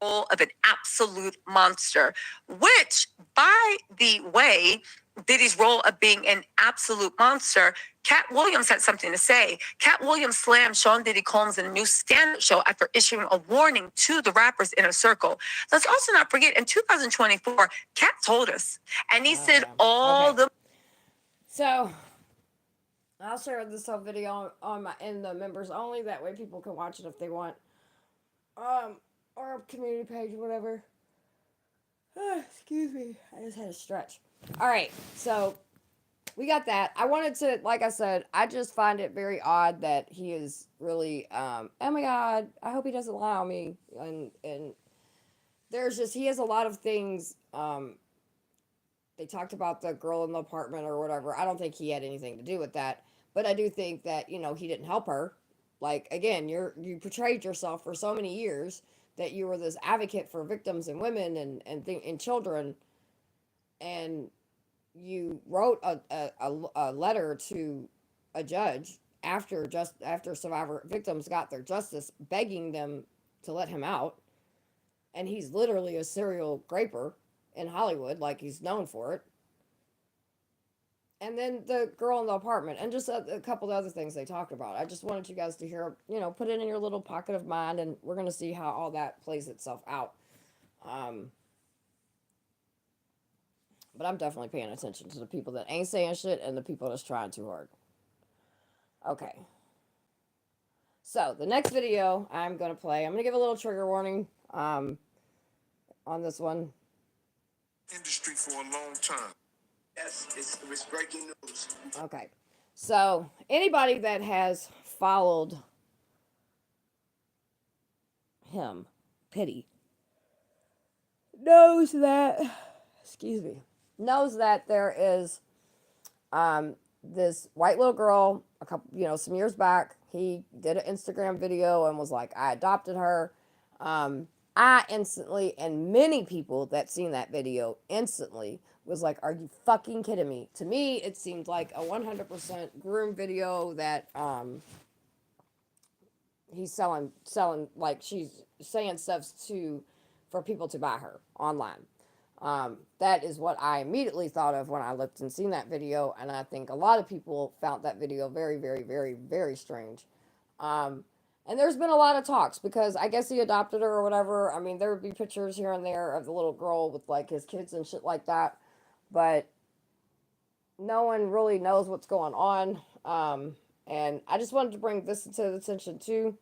Of an absolute monster, which, by the way, Diddy's role of being an absolute monster, Cat Williams had something to say. Cat Williams slammed Sean Diddy Combs in a new stand-up show after issuing a warning to the rappers in a circle. Let's also not forget, in 2024, Cat told us, and he said So I'll share this whole video on my in the members only. That way people can watch it if they want. Or community page, whatever. Excuse me. I just had a stretch. All right. So we got that. I wanted to, like I said, I just find it very odd that he is really, oh my God, I hope he doesn't lie on me. And there's just, he has a lot of things. They talked about the girl in the apartment or whatever. I don't think he had anything to do with that. But I do think that, he didn't help her. Like, again, you portrayed yourself for so many years that you were this advocate for victims and women and children, and you wrote a letter to a judge after survivor victims got their justice, begging them to let him out, and he's literally a serial raper in Hollywood, like he's known for it. And then the girl in the apartment, and just a couple of other things they talked about. I just wanted you guys to hear, put it in your little pocket of mind, and we're going to see how all that plays itself out. But I'm definitely paying attention to the people that ain't saying shit and the people that's trying too hard. Okay. So, the next video I'm going to play, I'm going to give a little trigger warning on this one. Industry for a long time. Yes, it's breaking news. Okay. So, anybody that has followed him, Pity, knows that, knows that there is this white little girl, some years back. He did an Instagram video and was like, I adopted her. I instantly, and many people that seen that video instantly was like, are you fucking kidding me? To me, it seemed like a 100% groom video that he's selling, like she's saying stuff for people to buy her online. That is what I immediately thought of when I looked and seen that video, and I think a lot of people found that video very, very, very, very strange. And there's been a lot of talks because I guess he adopted her or whatever. I mean, there would be pictures here and there of the little girl with like his kids and shit like that, but no one really knows what's going on. And I just wanted to bring this to the attention too.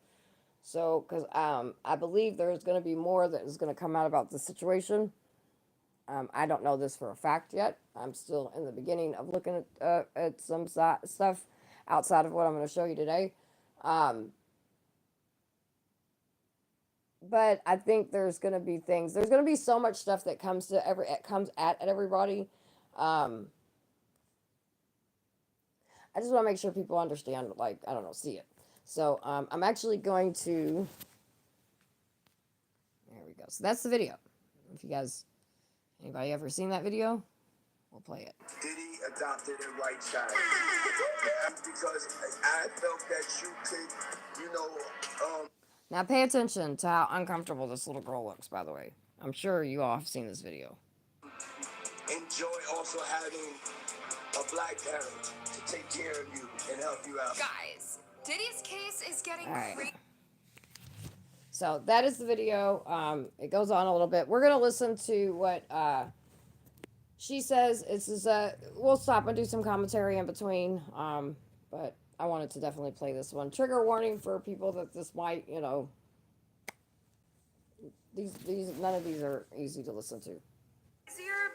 So, because I believe there's going to be more that is going to come out about this situation. I don't know this for a fact yet. I'm still in the beginning of looking at some stuff outside of what I'm going to show you today. But I think there's going to be things. There's going to be so much stuff that comes at everybody. I just want to make sure people understand, like, I don't know, see it. So, I'm actually going to, there we go. So that's the video. If you guys, anybody ever seen that video? We'll play it. Diddy adopted a white child. Because I felt that you could, Now pay attention to how uncomfortable this little girl looks, by the way. I'm sure you all have seen this video. enjoy also having a black parent to take care of you and help you out. Guys, Diddy's case is getting All right. crazy. So that is the video. It goes on a little bit. We're gonna listen to what she says. We'll stop and do some commentary in between. But I wanted to definitely play this one. Trigger warning for people that this might, these none of these are easy to listen to.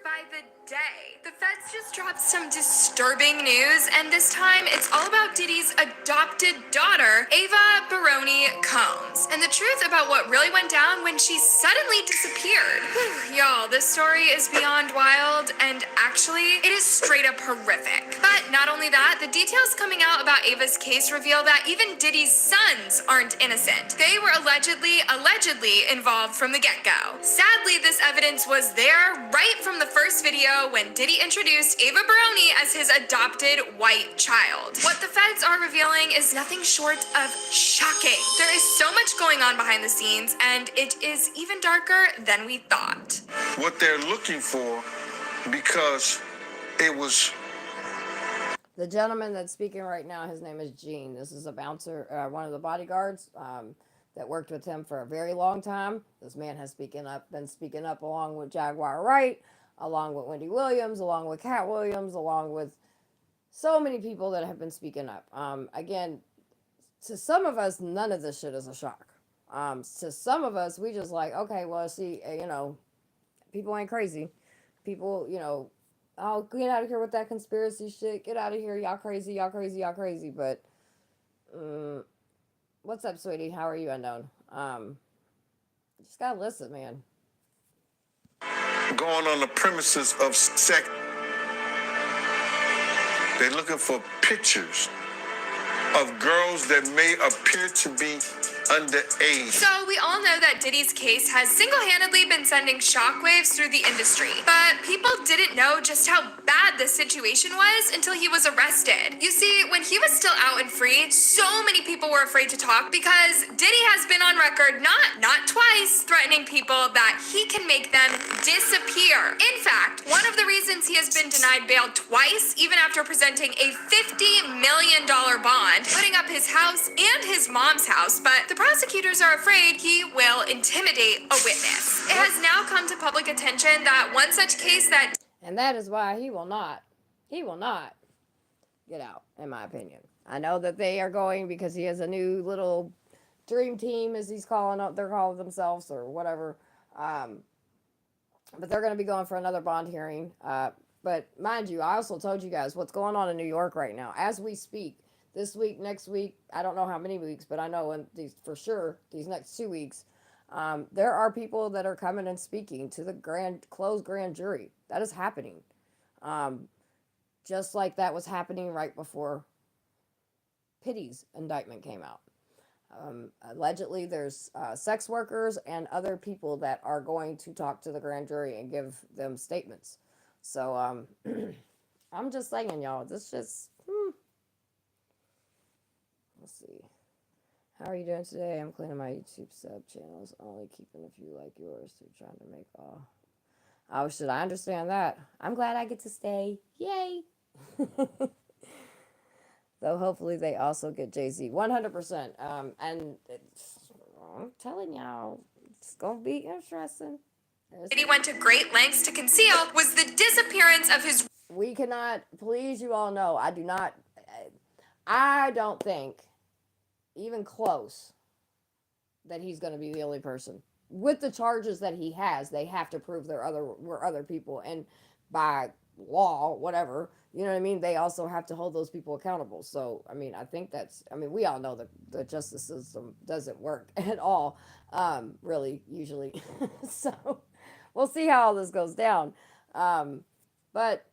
By the day. The feds just dropped some disturbing news, and this time it's all about Diddy's adopted daughter, Ava Baroni Combs, and the truth about what really went down when she suddenly disappeared. Whew, y'all, this story is beyond wild, and actually, it is straight up horrific. But not only that, the details coming out about Ava's case reveal that even Diddy's sons aren't innocent. They were allegedly involved from the get-go. Sadly, this evidence was there right from the first video when Diddy introduced Ava Baroni as his adopted white child. What the feds are revealing is nothing short of shocking. There is so much going on behind the scenes, and it is even darker than we thought. What they're looking for, because it was... The gentleman that's speaking right now, his name is Gene. This is a bouncer, one of the bodyguards that worked with him for a very long time. This man has been speaking up along with Jaguar Wright, along with Wendy Williams, along with Cat Williams, along with so many people that have been speaking up. Again, to some of us, none of this shit is a shock. To some of us, we just like, okay, well, see, people ain't crazy. People, oh, get out of here with that conspiracy shit. Get out of here. Y'all crazy, y'all crazy, y'all crazy. But, what's up, sweetie? How are you, unknown? Just gotta listen, man. Going on the premises of sex. They're looking for pictures of girls that may appear to be underage. So we all know that Diddy's case has single-handedly been sending shockwaves through the industry, but people didn't know just how bad the situation was until he was arrested. You see, when he was still out and free, so many people were afraid to talk because Diddy has been on record not twice threatening people that he can make them disappear. In fact, one of the reasons he has been denied bail twice, even after presenting a $50 million bond, putting up his house and his mom's house, but the prosecutors are afraid he will intimidate a witness. It has now come to public attention that one such case that... And that is why he will not get out, in my opinion. I know that they are going because he has a new little dream team, as they're calling themselves, or whatever. But they're going to be going for another bond hearing. But mind you, I also told you guys what's going on in New York right now. As we speak, this week, next week, I don't know how many weeks, but I know these next 2 weeks, there are people that are coming and speaking to the closed grand jury. That is happening. Just like that was happening right before Pitty's indictment came out. Allegedly, there's sex workers and other people that are going to talk to the grand jury and give them statements. So I'm just saying, y'all, this just... Let's see. How are you doing today? I'm cleaning my YouTube sub channels, only keeping a few like yours to trying to make all. Oh, should I understand that? I'm glad I get to stay. Yay! Though hopefully they also get Jay-Z 100%. And I'm telling y'all, it's gonna be interesting. Diddy went to great lengths to conceal was the disappearance of his... We cannot, please, you all know, I don't think even close that he's going to be the only person. With the charges that he has, they have to prove were other people, and by law, whatever, you know what I mean, they also have to hold those people accountable. So I mean, we all know that the justice system doesn't work at all, really, usually. So we'll see how all this goes down, but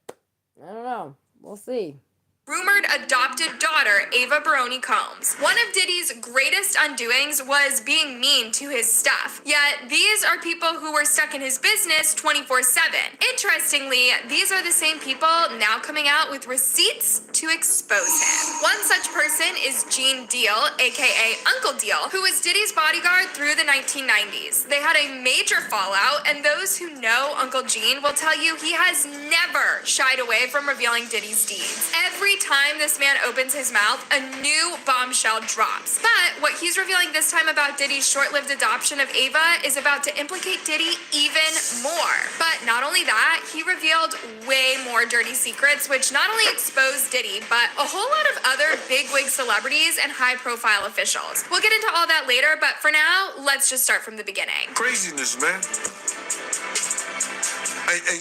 I don't know, we'll see. Rumored adopted daughter, Ava Baroni Combs. One of Diddy's greatest undoings was being mean to his stuff. Yet, these are people who were stuck in his business 24/7. Interestingly, these are the same people now coming out with receipts to expose him. One such person is Gene Deal, aka Uncle Deal, who was Diddy's bodyguard through the 1990s. They had a major fallout, and those who know Uncle Gene will tell you he has never shied away from revealing Diddy's deeds. Every every time this man opens his mouth, a new bombshell drops. But what he's revealing this time about Diddy's short-lived adoption of Ava is about to implicate Diddy even more. But not only that, he revealed way more dirty secrets, which not only exposed Diddy, but a whole lot of other bigwig celebrities and high-profile officials. We'll get into all that later, but for now, let's just start from the beginning. Craziness, man.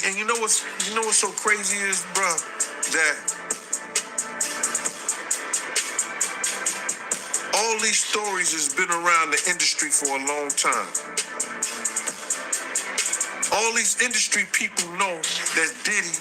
And you know what's so crazy is, bro, that all these stories has been around the industry for a long time. All these industry people know that Diddy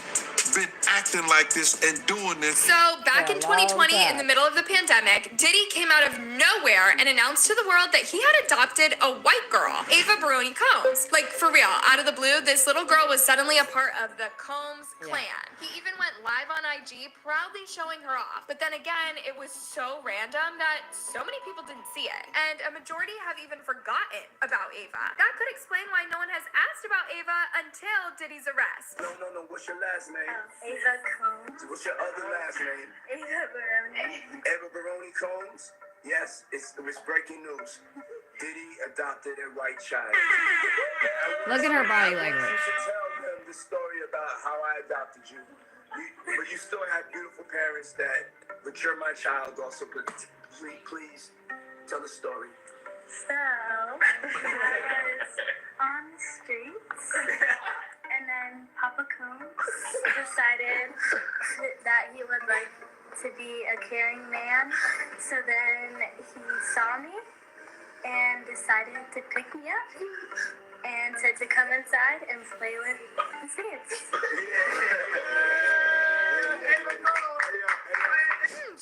been acting like this and doing this. So back in 2020, in the middle of the pandemic, Diddy came out of nowhere and announced to the world that he had adopted a white girl, Ava Baroni Combs. Like, for real, out of the blue, this little girl was suddenly a part of the Combs clan. He even went live on IG, proudly showing her off. But then again, it was so random that so many people didn't see it. And a majority have even forgotten about Ava. That could explain why no one has asked about Ava until Diddy's arrest. No. What's your last name? Ava Combs. What's your other last name? Ava Baroni. Eva Baroni Combs? Yes, it was breaking news. Diddy adopted a white child. Look at her body You language. should tell them the story about how I adopted you. But you still have beautiful parents but you're my child also. But please tell the story. So, I was on the streets, and then Papa Combs decided that he would like to be a caring man. So then he saw me and decided to pick me up and said to come inside and play with the kids.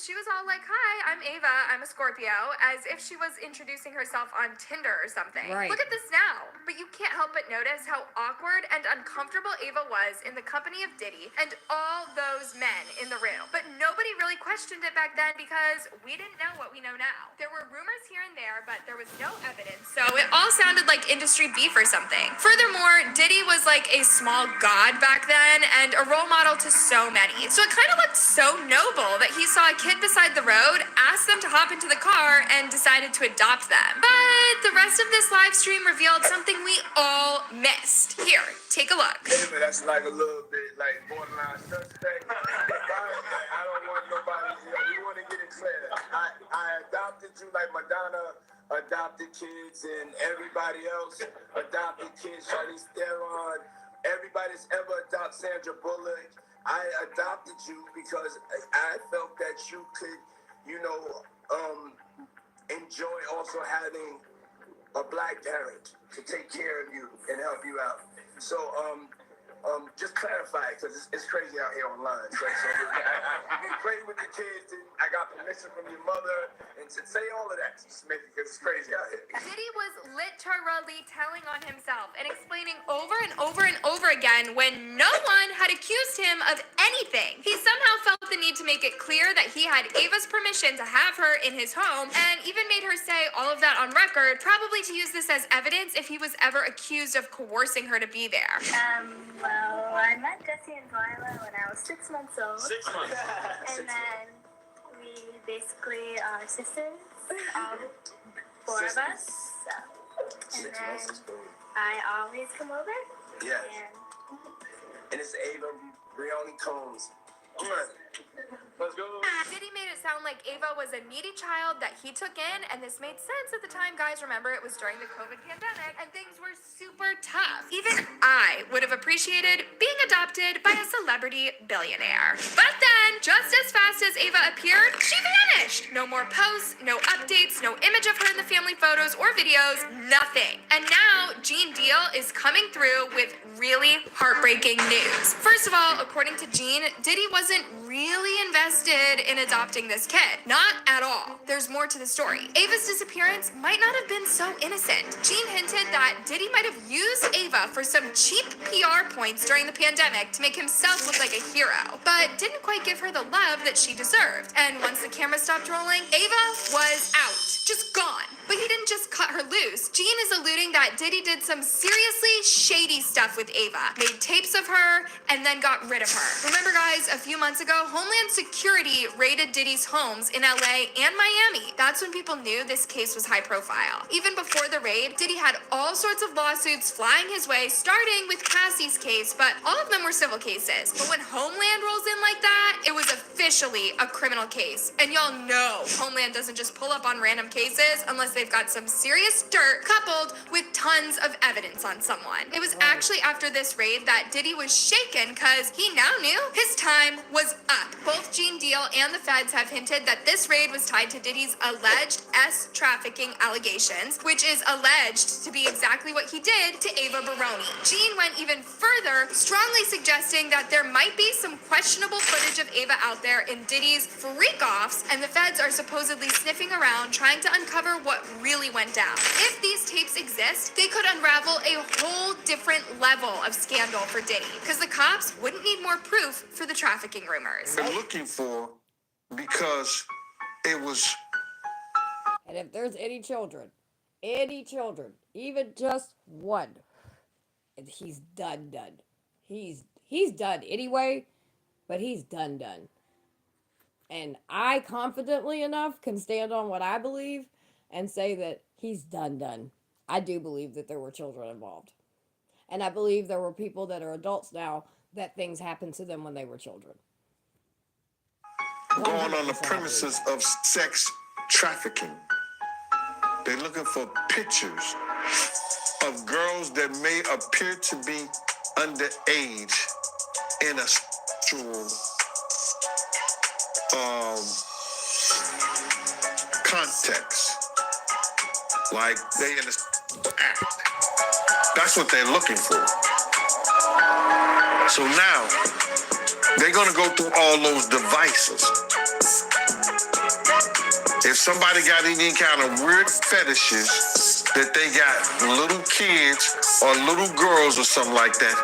She was all like, hi, I'm Ava, I'm a Scorpio, as if she was introducing herself on Tinder or something. Right. Look at this now. But you can't help but notice how awkward and uncomfortable Ava was in the company of Diddy and all those men in the room. But nobody really questioned it back then because we didn't know what we know now. There were rumors here and there, but there was no evidence, so it all sounded like industry beef or something. Furthermore, Diddy was like a small god back then and a role model to so many. So it kind of looked so noble that he saw a kid beside the road, asked them to hop into the car, and decided to adopt them. But the rest of this live stream revealed something we all missed. Here, take a look. That's like a little bit like borderline suspect. I don't want nobody, we want to get it clear. I adopted you like Madonna adopted kids and everybody else adopted kids, Charlize Theron, everybody that's ever adopted Sandra Bullock. I adopted you because I felt that you could, enjoy also having a black parent to take care of you and help you out. So, just clarify, because it's crazy out here online. So I played with the kids, and I got permission from your mother, and to say all of that, just make it, because it's crazy out here. Diddy was literally telling on himself and explaining over and over and over again when no one had accused him of anything. He somehow felt the need to make it clear that he had Ava's permission to have her in his home and even made her say all of that on record, probably to use this as evidence if he was ever accused of coercing her to be there. Well, I met Jesse and Delilah when I was 6 months old. 6 months. And then we basically are sisters, four of us. So. And then I always come over. Yeah. And And it's Ava Baroni Combs. Let's go. Diddy made it sound like Ava was a needy child that he took in, and this made sense at the time. Guys, remember, it was during the COVID pandemic, and things were super tough. Even I would have appreciated being adopted by a celebrity billionaire. But then, just as fast as Ava appeared, she vanished. No more posts, no updates, no image of her in the family photos or videos, nothing. And now, Gene Deal is coming through with really heartbreaking news. First of all, according to Gene, Diddy wasn't really invested in adopting this kid. Not at all. There's more to the story. Ava's disappearance might not have been so innocent. Gene hinted that Diddy might have used Ava for some cheap PR points during the pandemic to make himself look like a hero, but didn't quite give her the love that she deserved. And once the camera stopped rolling, Ava was out, just gone. But he didn't just cut her loose. Gene is alluding that Diddy did some seriously shady stuff with Ava, made tapes of her, and then got rid of her. Remember, guys, a few months ago, Homeland Security raided Diddy's homes in LA and Miami. That's when people knew this case was high profile. Even before the raid, Diddy had all sorts of lawsuits flying his way, starting with Cassie's case, but all of them were civil cases. But when Homeland rolls in like that, it was officially a criminal case. And y'all know Homeland doesn't just pull up on random cases unless they've got some serious dirt coupled with tons of evidence on someone. It was actually after this raid that Diddy was shaken because he now knew his time was up. Both Gene Deal and the feds have hinted that this raid was tied to Diddy's alleged trafficking allegations, which is alleged to be exactly what he did to Ava Baroni. Gene went even further, strongly suggesting that there might be some questionable footage of Ava out there in Diddy's freak-offs, and the feds are supposedly sniffing around trying to uncover what really went down. If these tapes exist, they could unravel a whole different level of scandal for Diddy, because the cops wouldn't need more proof for the trafficking rumors. They're looking for because it was. And if there's any children, even just one, and he's done. He's done anyway, but he's done. And I confidently enough can stand on what I believe and say that he's done. I do believe that there were children involved. And I believe there were people that are adults now that things happened to them when they were children. Going on the premises of sex trafficking. They're looking for pictures of girls that may appear to be underage in a sexual context. Like they in a act. That's what they're looking for. So now they're gonna go through all those devices. If somebody got any kind of weird fetishes that they got little kids or little girls or something like that,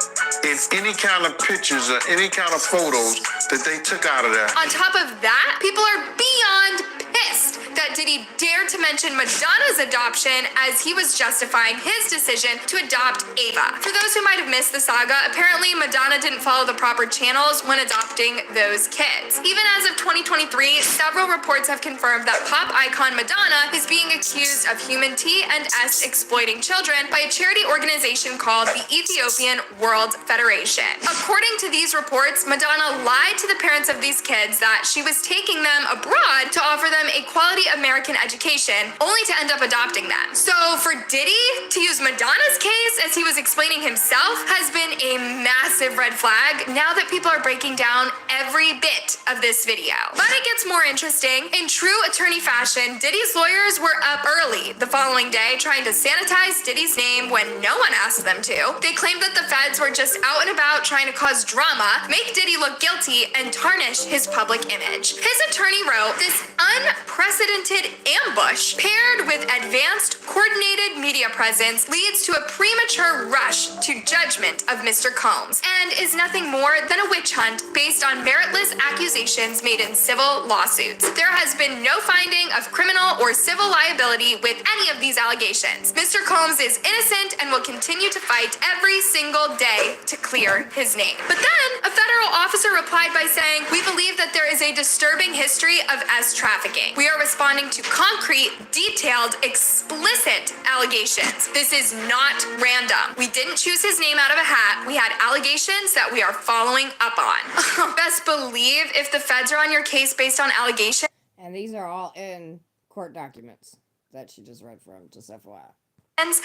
in any kind of pictures or any kind of photos that they took out of that. On top of that, people are beyond pissed that Diddy dared to mention Madonna's adoption as he was justifying his decision to adopt Ava. For those who might have missed the saga, apparently Madonna didn't follow the proper channels when adopting those kids. Even as of 2023, several reports have confirmed that pop icon Madonna is being accused of human T and S exploiting children by a charity organization called the Ethiopian World Federation. According to these reports, Madonna lied to the parents of these kids that she was taking them abroad to offer them a quality American education, only to end up adopting them. So for Diddy to use Madonna's case as he was explaining himself has been a massive red flag now that people are breaking down every bit of this video. But it gets more interesting. In true attorney fashion, Diddy's lawyers were up early the following day trying to sanitize Diddy's name when no one asked them to. They claimed that the feds were just out and about trying to cause drama, make Diddy look guilty, and tarnish his public image. His attorney wrote, "This unprecedented ambush paired with advanced coordinated media presence leads to a premature rush to judgment of Mr. Combs and is nothing more than a witch hunt based on meritless accusations made in civil lawsuits. There has been no finding of criminal or civil liability with any of these allegations. Mr. Combs is innocent and will continue to fight every single day to clear his name." But then a federal officer replied by saying, "We believe that there is a disturbing history of S trafficking. We are responding to concrete, detailed, explicit allegations. This is not random. We didn't choose his name out of a hat. We had allegations that we are following up on." Best believe if the feds are on your case based on allegations. And these are all in court documents that she just read from, just FYI.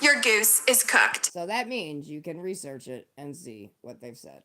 Your goose is cooked. So that means you can research it and see what they've said.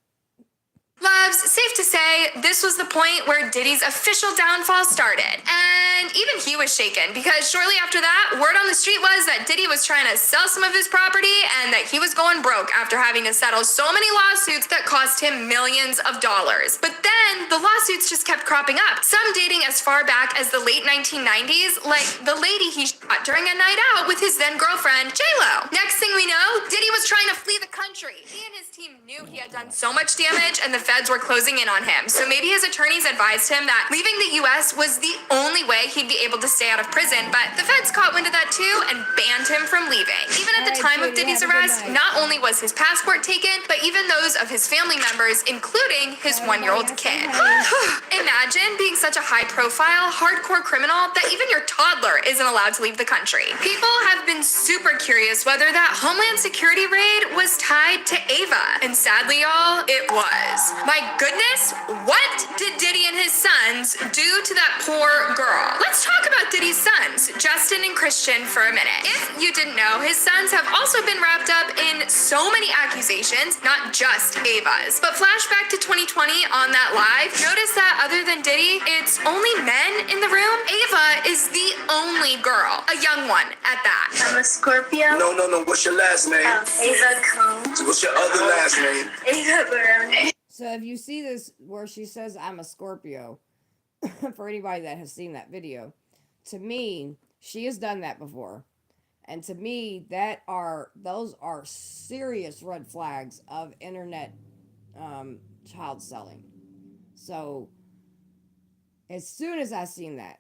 Loves, safe to say, this was the point where Diddy's official downfall started. And even he was shaken because shortly after that, word on the street was that Diddy was trying to sell some of his property and that he was going broke after having to settle so many lawsuits that cost him millions of dollars. But then the lawsuits just kept cropping up, some dating as far back as the late 1990s, like the lady he shot during a night out with his then girlfriend, J-Lo. Next thing we know, Diddy was trying to flee the country. He and his team knew he had done so much damage and the feds were closing in on him. So maybe his attorneys advised him that leaving the US was the only way he'd be able to stay out of prison, but the feds caught wind of that too and banned him from leaving. Even at the time of Diddy's arrest, not only was his passport taken, but even those of his family members, including his one-year-old kid. Imagine being such a high-profile, hardcore criminal that even your toddler isn't allowed to leave the country. People have been super curious whether that Homeland Security raid was tied to Ava, and sadly, y'all, it was. My goodness, what did Diddy and his sons do to that poor girl? Let's talk about Diddy's sons, Justin and Christian, for a minute. If you didn't know, his sons have also been wrapped up in so many accusations, not just Ava's. But flashback to 2020 on that live, notice that other than Diddy, it's only men in the room. Ava is the only girl, a young one at that. I'm a Scorpio. No. What's your last name? Ava Combs. What's your other last name? Ava Baroni. So if you see this where she says I'm a Scorpio, for anybody that has seen that video, to me, she has done that before. And to me, those are serious red flags of internet child selling. So as soon as I seen that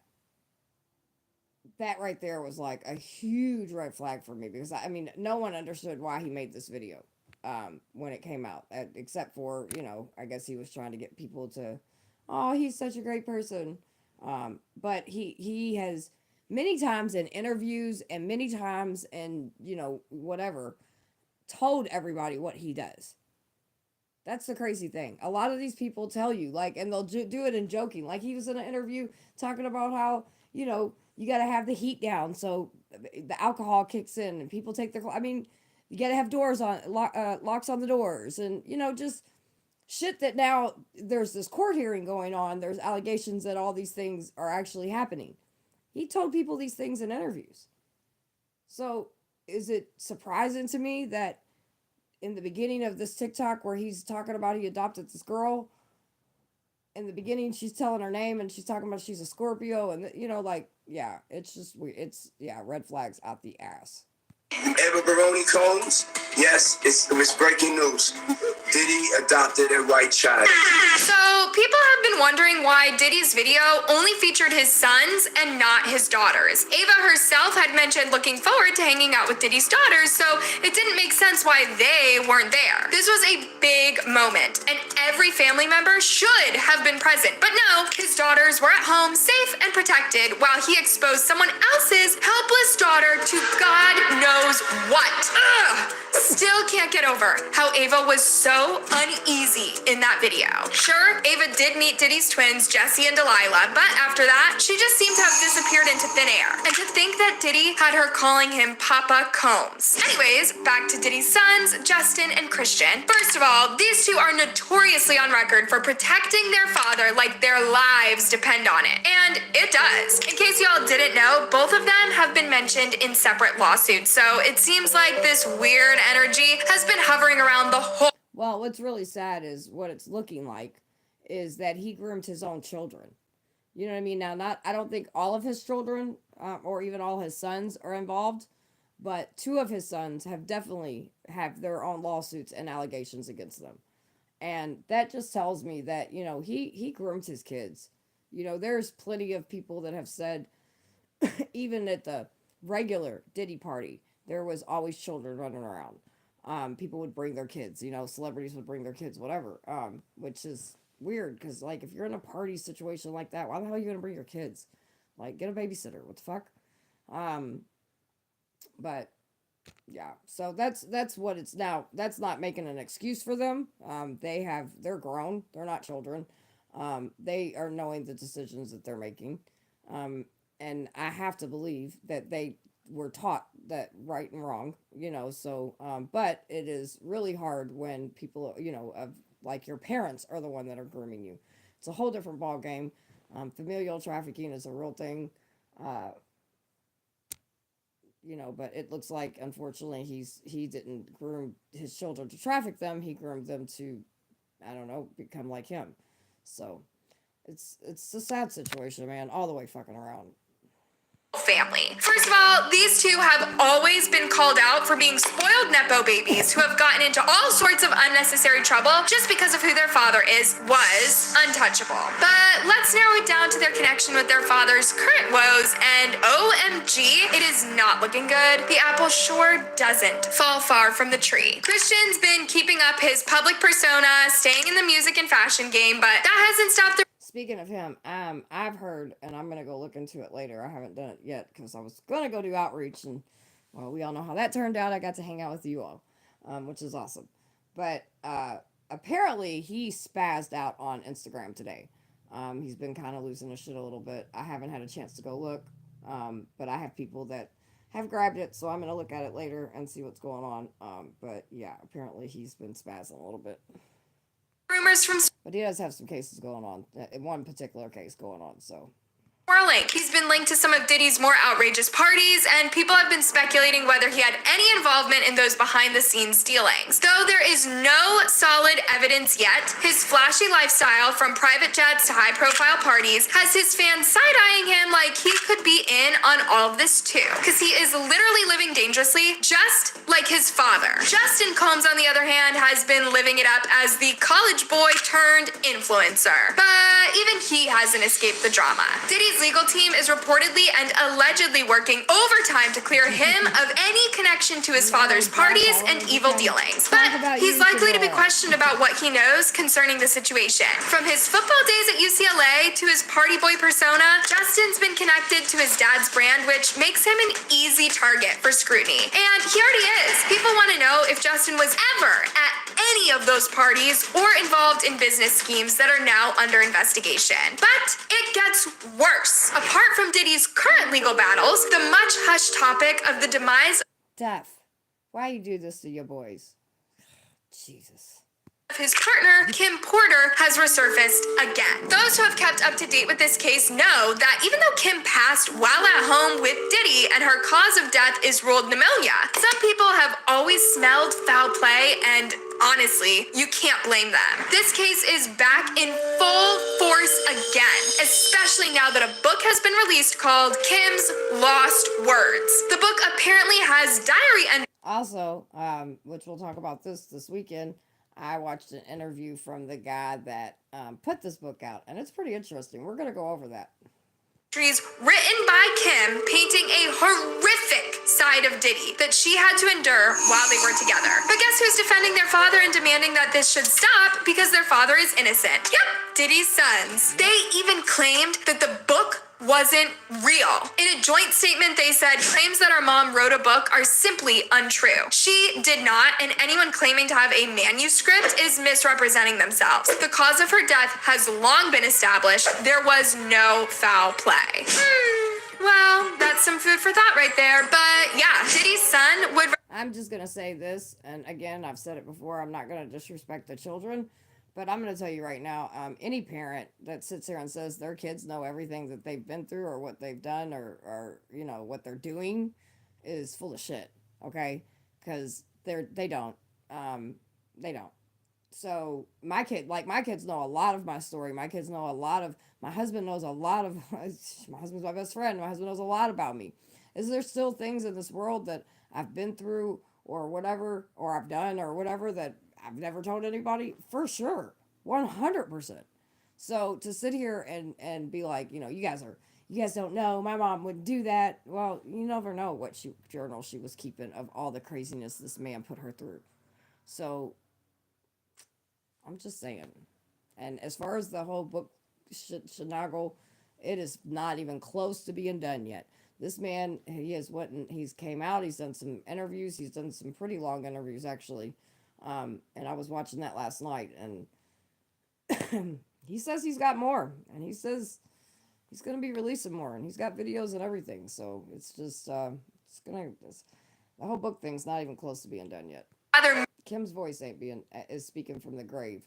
right there was like a huge red flag for me, because I mean, no one understood why he made this video when it came out, except for, I guess he was trying to get people to, oh, he's such a great person. But he has many times in interviews and many times in, whatever, told everybody what he does. That's the crazy thing. A lot of these people tell you, like, and they'll do it in joking. Like, he was in an interview talking about how, you got to have the heat down so the alcohol kicks in and people take their, you got to have doors on, locks on the doors, and, just shit that now there's this court hearing going on. There's allegations that all these things are actually happening. He told people these things in interviews. So is it surprising to me that in the beginning of this TikTok where he's talking about he adopted this girl, in the beginning she's telling her name and she's talking about she's a Scorpio, and yeah, it's just weird. It's red flags out the ass. Eva Baroni Combs? Yes, it was breaking news. Diddy adopted a white child. So, people have been wondering why Diddy's video only featured his sons and not his daughters. Ava herself had mentioned looking forward to hanging out with Diddy's daughters, so it didn't make sense why they weren't there. This was a big moment, and every family member should have been present. But no, his daughters were at home, safe and protected, while he exposed someone else's helpless daughter to God knows what. Ugh! Still can't get over how Ava was so uneasy in that video. Sure, Ava did meet Diddy's twins, Jesse and Delilah, but after that, she just seemed to have disappeared into thin air. And to think that Diddy had her calling him Papa Combs. Anyways, back to Diddy's sons, Justin and Christian. First of all, these two are notoriously on record for protecting their father like their lives depend on it. And it does. In case y'all didn't know, both of them have been mentioned in separate lawsuits, so it seems like this weird energy has been hovering around the whole. Well, what's really sad is what it's looking like is that he groomed his own children. You know what I mean? Now, I don't think all of his children or even all his sons are involved, but two of his sons have definitely have their own lawsuits and allegations against them. And that just tells me that, he groomed his kids. There's plenty of people that have said, even at the regular Diddy party, there was always children running around. People would bring their kids, celebrities would bring their kids, whatever, which is weird, because, like, if you're in a party situation like that, why the hell are you going to bring your kids? Like, get a babysitter, what the fuck? But, yeah, so that's what it's now. That's not making an excuse for them. They're grown, they're not children. They are knowing the decisions that they're making. And I have to believe that they were taught that right and wrong, so, but it is really hard when people, of like your parents are the one that are grooming you. It's a whole different ball game. Familial trafficking is a real thing. Uh, but it looks like unfortunately he didn't groom his children to traffic them. He groomed them to, I don't know, become like him. So it's a sad situation, man, all the way fucking around. Family. First of all, these two have always been called out for being spoiled Nepo babies who have gotten into all sorts of unnecessary trouble just because of who their father was untouchable. But let's narrow it down to their connection with their father's current woes, and OMG, it is not looking good. The apple sure doesn't fall far from the tree. Christian's been keeping up his public persona, staying in the music and fashion game, but that hasn't stopped the Speaking of him, I've heard, and I'm gonna go look into it later. I haven't done it yet because I was gonna go do outreach, and well, we all know how that turned out. I got to hang out with you all, which is awesome. But apparently, he spazzed out on Instagram today. He's been kind of losing his shit a little bit. I haven't had a chance to go look, but I have people that have grabbed it, so I'm gonna look at it later and see what's going on. But yeah, apparently he's been spazzing a little bit. rumors from But he does have some cases going on. One particular case going on, so. swirling. He's been linked to some of Diddy's more outrageous parties, and people have been speculating whether he had any involvement in those behind-the-scenes dealings. Though there is no solid evidence yet, his flashy lifestyle, from private jets to high-profile parties, has his fans side-eyeing him like he could be in on all of this too. Because he is literally living dangerously, just like his father. Justin Combs, on the other hand, has been living it up as the college boy turned influencer. But even he hasn't escaped the drama. Diddy's legal team is reportedly and allegedly working overtime to clear him of any connection to his father's parties and evil dealings. But he's likely to be questioned about what he knows concerning the situation. From his football days at UCLA to his party boy persona, Justin's been connected to his dad's brand, which makes him an easy target for scrutiny. And he already is. People want to know if Justin was ever at any of those parties or involved in business schemes that are now under investigation. But it gets worse. Apart from Diddy's current legal battles, the much hushed topic of the demise Death. Why you do this to your boys? Jesus. of his partner, Kim Porter, has resurfaced again. Those who have kept up to date with this case know that even though Kim passed while at home with Diddy and her cause of death is ruled pneumonia, some people have always smelled foul play, and honestly, you can't blame them. This case is back in full force again, especially now that a book has been released called Kim's Lost Words. The book apparently has diary Also, which we'll talk about this weekend, I watched an interview from the guy that put this book out, and it's pretty interesting. We're going to go over that. entries written by Kim painting a horrific side of Diddy that she had to endure while they were together. But guess who's defending their father and demanding that this should stop because their father is innocent? Yep, Diddy's sons. They even claimed that the book wasn't real. In a joint statement, they said claims that our mom wrote a book are simply untrue. She did not, and anyone claiming to have a manuscript is misrepresenting themselves. The cause of her death has long been established. There was no foul play. Well, that's some food for thought right there. But yeah, Diddy's son would... I'm just going to say this, and again, I've said it before, I'm not going to disrespect the children, but I'm going to tell you right now, any parent that sits here and says their kids know everything that they've been through or what they've done or you know, what they're doing is full of shit, okay? Because they don't. They don't. So my kids know a lot of my story. My kids know a lot of, my husband knows a lot of, my husband's my best friend. My husband knows a lot about me. Is there still things in this world that I've been through or whatever, or I've done or whatever that I've never told anybody? For sure. 100%. So to sit here and be like, you know, you guys don't know, my mom wouldn't do that. Well, you never know what journal she was keeping of all the craziness this man put her through. So I'm just saying. And as far as the whole book shenagle, it is not even close to being done yet. This man, he's came out, he's done some interviews, he's done some pretty long interviews actually. And I was watching that last night, and he says he's got more, and he says he's going to be releasing more, and he's got videos and everything. So it's just, the whole book thing's not even close to being done yet. Kim's voice is speaking from the grave.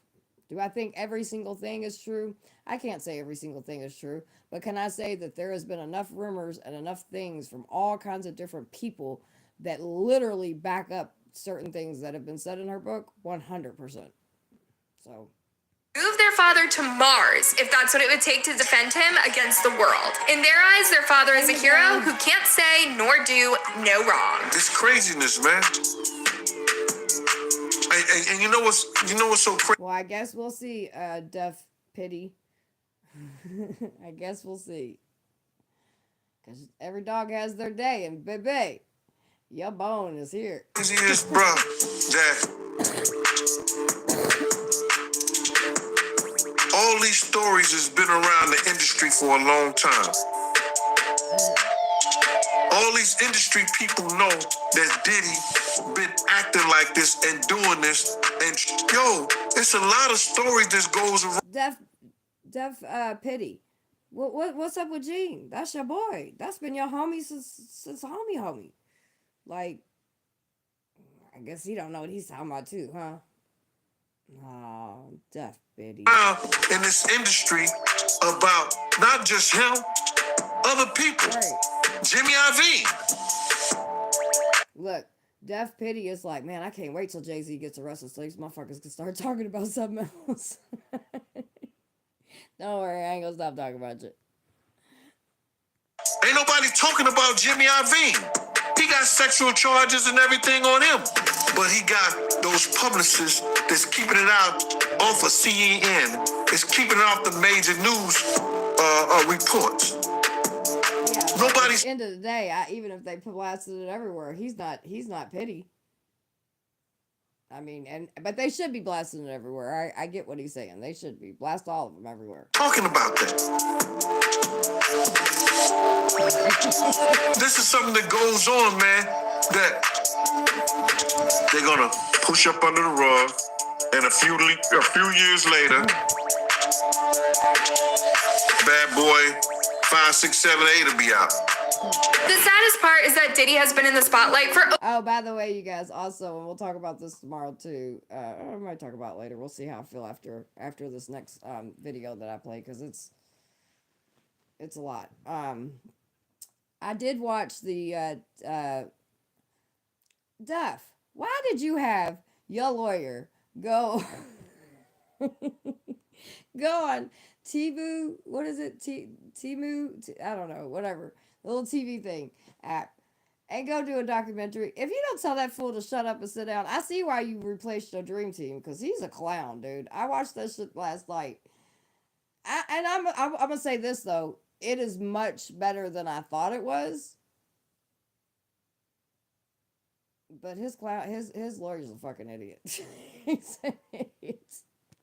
Do I think every single thing is true? I can't say every single thing is true, but can I say that there has been enough rumors and enough things from all kinds of different people that literally back up certain things that have been said in her book? 100%. So move their father to Mars if that's what it would take to defend him against the world. In their eyes, their father is a hero who can't say nor do no wrong. It's craziness, man. And you know what's so crazy? well, I guess we'll see, Deaf Pity. I guess we'll see. Because every dog has their day, and baby, your bone is here. Crazy is, bro, that all these stories has been around the industry for a long time. All these industry people know that Diddy been acting like this and doing this, and yo, it's a lot of stories that goes around. Deaf Pity. What's up with Gene? That's your boy. That's been your homie since homie. Like, I guess he don't know what he's talking about too, huh? Oh, Deaf Pity. In this industry about not just him, other people. Right. Jimmy Iovine. Look, Deaf Pity is like, man, I can't wait till Jay-Z gets arrested so these motherfuckers can start talking about something else. Don't worry, I ain't gonna stop talking about you. Ain't nobody talking about Jimmy Iovine. He got sexual charges and everything on him. But he got those publicists that's keeping it out off of CNN. It's keeping it off the major news reports. Yeah, Nobody's. at the end of the day, even if they blasted it everywhere, he's not Pity. I mean, but they should be blasting it everywhere. I get what he's saying. They should be blast all of them everywhere. Talking about that. This is something that goes on, man, that they're gonna push up under the rug, and a few years later, Bad Boy 5, 6, 7, 8 will be out. The saddest part is that Diddy has been in the spotlight for Oh, by the way, you guys, also, and we'll talk about this tomorrow too. I might talk about it later. We'll see how I feel after this next video that I play, because it's a lot. I did watch the Duff. Why did you have your lawyer go go on Timu? What is it? Timu? I don't know. Whatever. The little TV thing app. And go do a documentary. If you don't tell that fool to shut up and sit down, I see why you replaced your dream team, because he's a clown, dude. I watched that shit last night. I'm gonna say this though, it is much better than I thought it was. But his lawyer's a fucking idiot. He's an idiot.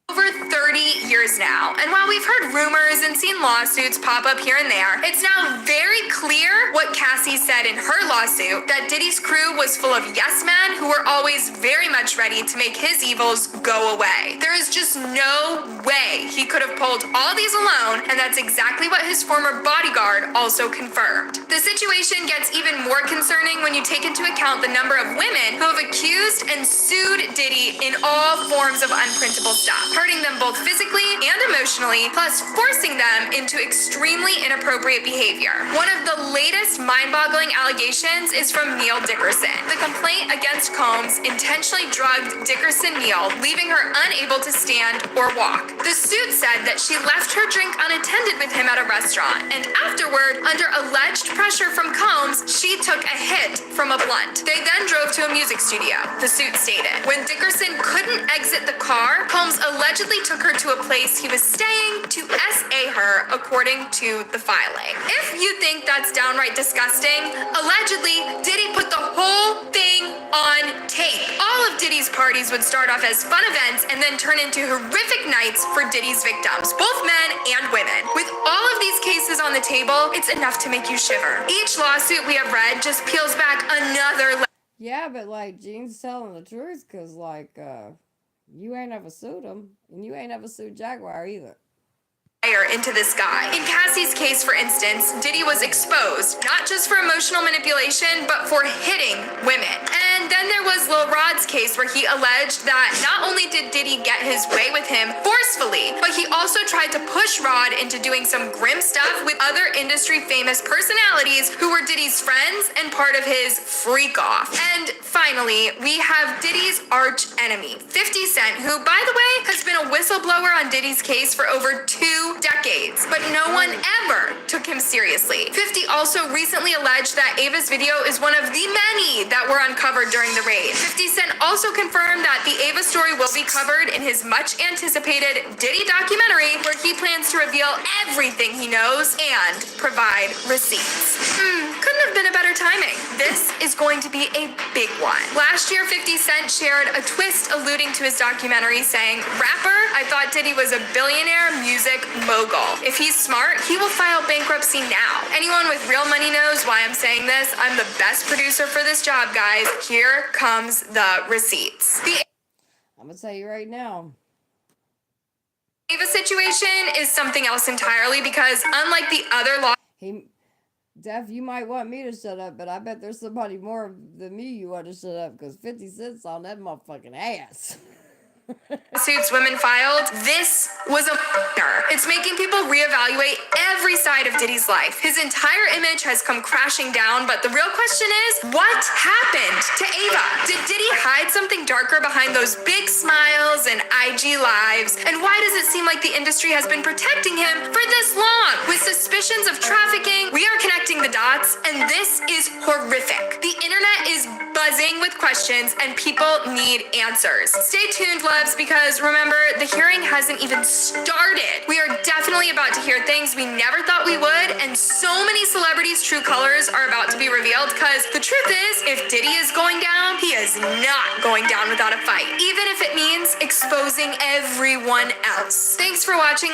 over 30 years now. And while we've heard rumors and seen lawsuits pop up here and there, it's now very clear what Cassie said in her lawsuit, that Diddy's crew was full of yes men who were always very much ready to make his evils go away. There is just no way he could have pulled all these alone, and that's exactly what his former bodyguard also confirmed. The situation gets even more concerning when you take into account the number of women who have accused and sued Diddy in all forms of unprintable stuff, hurting them both physically and emotionally, plus forcing them into extremely inappropriate behavior. One of the latest mind-boggling allegations is from Neil Dickerson. The complaint against Combs intentionally drugged Dickerson Neil, leaving her unable to stand or walk. The suit said that she left her drink unattended with him at a restaurant, and afterward, under alleged pressure from Combs, she took a hit from a blunt. They then drove to a music studio, the suit stated. When Dickerson couldn't exit the car, Combs allegedly took her to a place he was staying to SA her, according to the filing. If you think that's downright disgusting, allegedly, Diddy put the whole thing on tape. All of Diddy's parties would start off as fun events and then turn into horrific nights for Diddy's victims, both men and women. With all of these cases on the table, it's enough to make you shiver. Each lawsuit we have read just peels back another Yeah, but like Gene's telling the truth, because like you ain't ever sued him, and you ain't ever sued Jaguar either. Into this guy. In Cassie's case, for instance, Diddy was exposed, not just for emotional manipulation, but for hitting women. And then there was Lil Rod's case, where he alleged that not only did Diddy get his way with him, force publicly. But he also tried to push Rod into doing some grim stuff with other industry famous personalities who were Diddy's friends and part of his freak off. And finally, we have Diddy's arch enemy, 50 Cent, who, by the way, has been a whistleblower on Diddy's case for over 2 decades, but no one ever took him seriously. 50 also recently alleged that Ava's video is one of the many that were uncovered during the raid. 50 Cent also confirmed that the Ava story will be covered in his much anticipated Diddy documentary, where he plans to reveal everything he knows and provide receipts. Couldn't have been a better timing. This is going to be a big one. Last year, 50 Cent shared a twist alluding to his documentary saying, "Rapper, I thought Diddy was a billionaire music mogul. If he's smart, he will file bankruptcy now. Anyone with real money knows why I'm saying this. I'm the best producer for this job, guys. Here comes the receipts." The I'm gonna tell you right now. Ava situation is something else entirely because unlike the other law Def, you might want me to shut up, but I bet there's somebody more than me you want to shut up, because 50 Cent's on that motherfucking ass. suits women filed, this was a it's making people reevaluate every side of Diddy's life. His entire image has come crashing down, but the real question is, what happened to Ava? Did Diddy hide something darker behind those big smiles and IG lives? And why does it seem like the industry has been protecting him for this long? With suspicions of trafficking, we are connecting the dots, and this is horrific. The internet is buzzing with questions, and people need answers. Stay tuned, loves, because remember, the hearing hasn't even started. We are definitely about to hear things we never thought we would, and so many celebrities' true colors are about to be revealed, because the truth is, if Diddy is going down, he is not going down without a fight, even if it means exposing everyone else. Thanks for watching.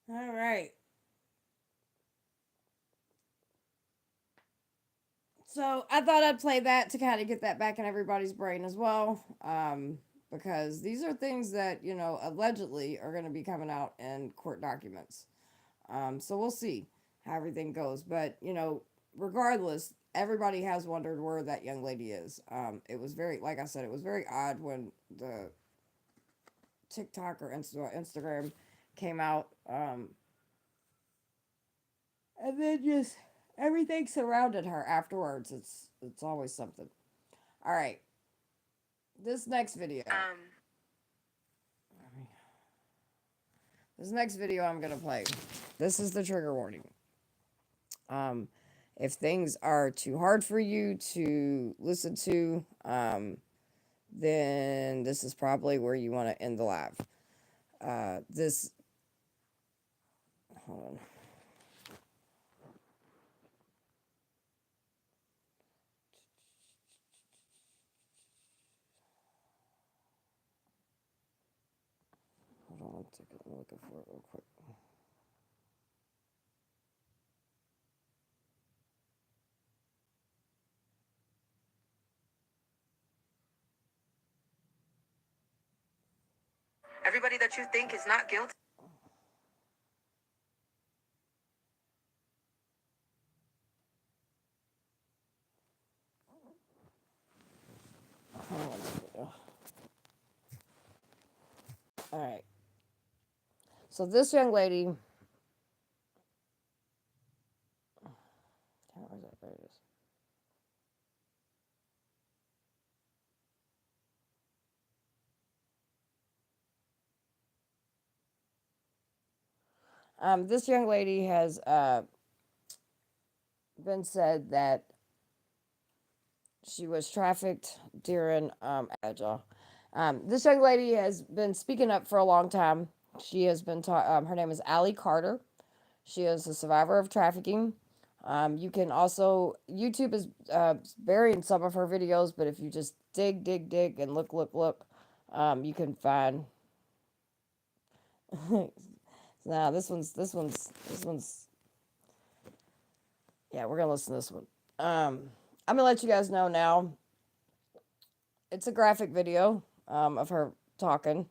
All right. So I thought I'd play that to kind of get that back in everybody's brain as well. Because these are things that, you know, allegedly are going to be coming out in court documents. So we'll see how everything goes. But, you know, regardless, everybody has wondered where that young lady is. It was very, like I said, it was very odd when the TikTok or Instagram came out. And then just everything surrounded her afterwards. It's always something. All right. This next video. This next video I'm gonna play. This is the trigger warning. If things are too hard for you to listen to, then this is probably where you want to end the live. Hold on. Hold on one second. I'm looking for it real quick. Everybody that you think is not guilty. Hold on one second. All right. So this young lady. Where's that? There it is. This young lady has been said that she was trafficked during Agile. This young lady has been speaking up for a long time. She has been her name is Allie Carter. She is a survivor of trafficking. You can also, YouTube is burying some of her videos, but if you just dig and look, you can find. Now this one's. Yeah, we're gonna listen to this one. I'm gonna let you guys know now. It's a graphic video of her talking.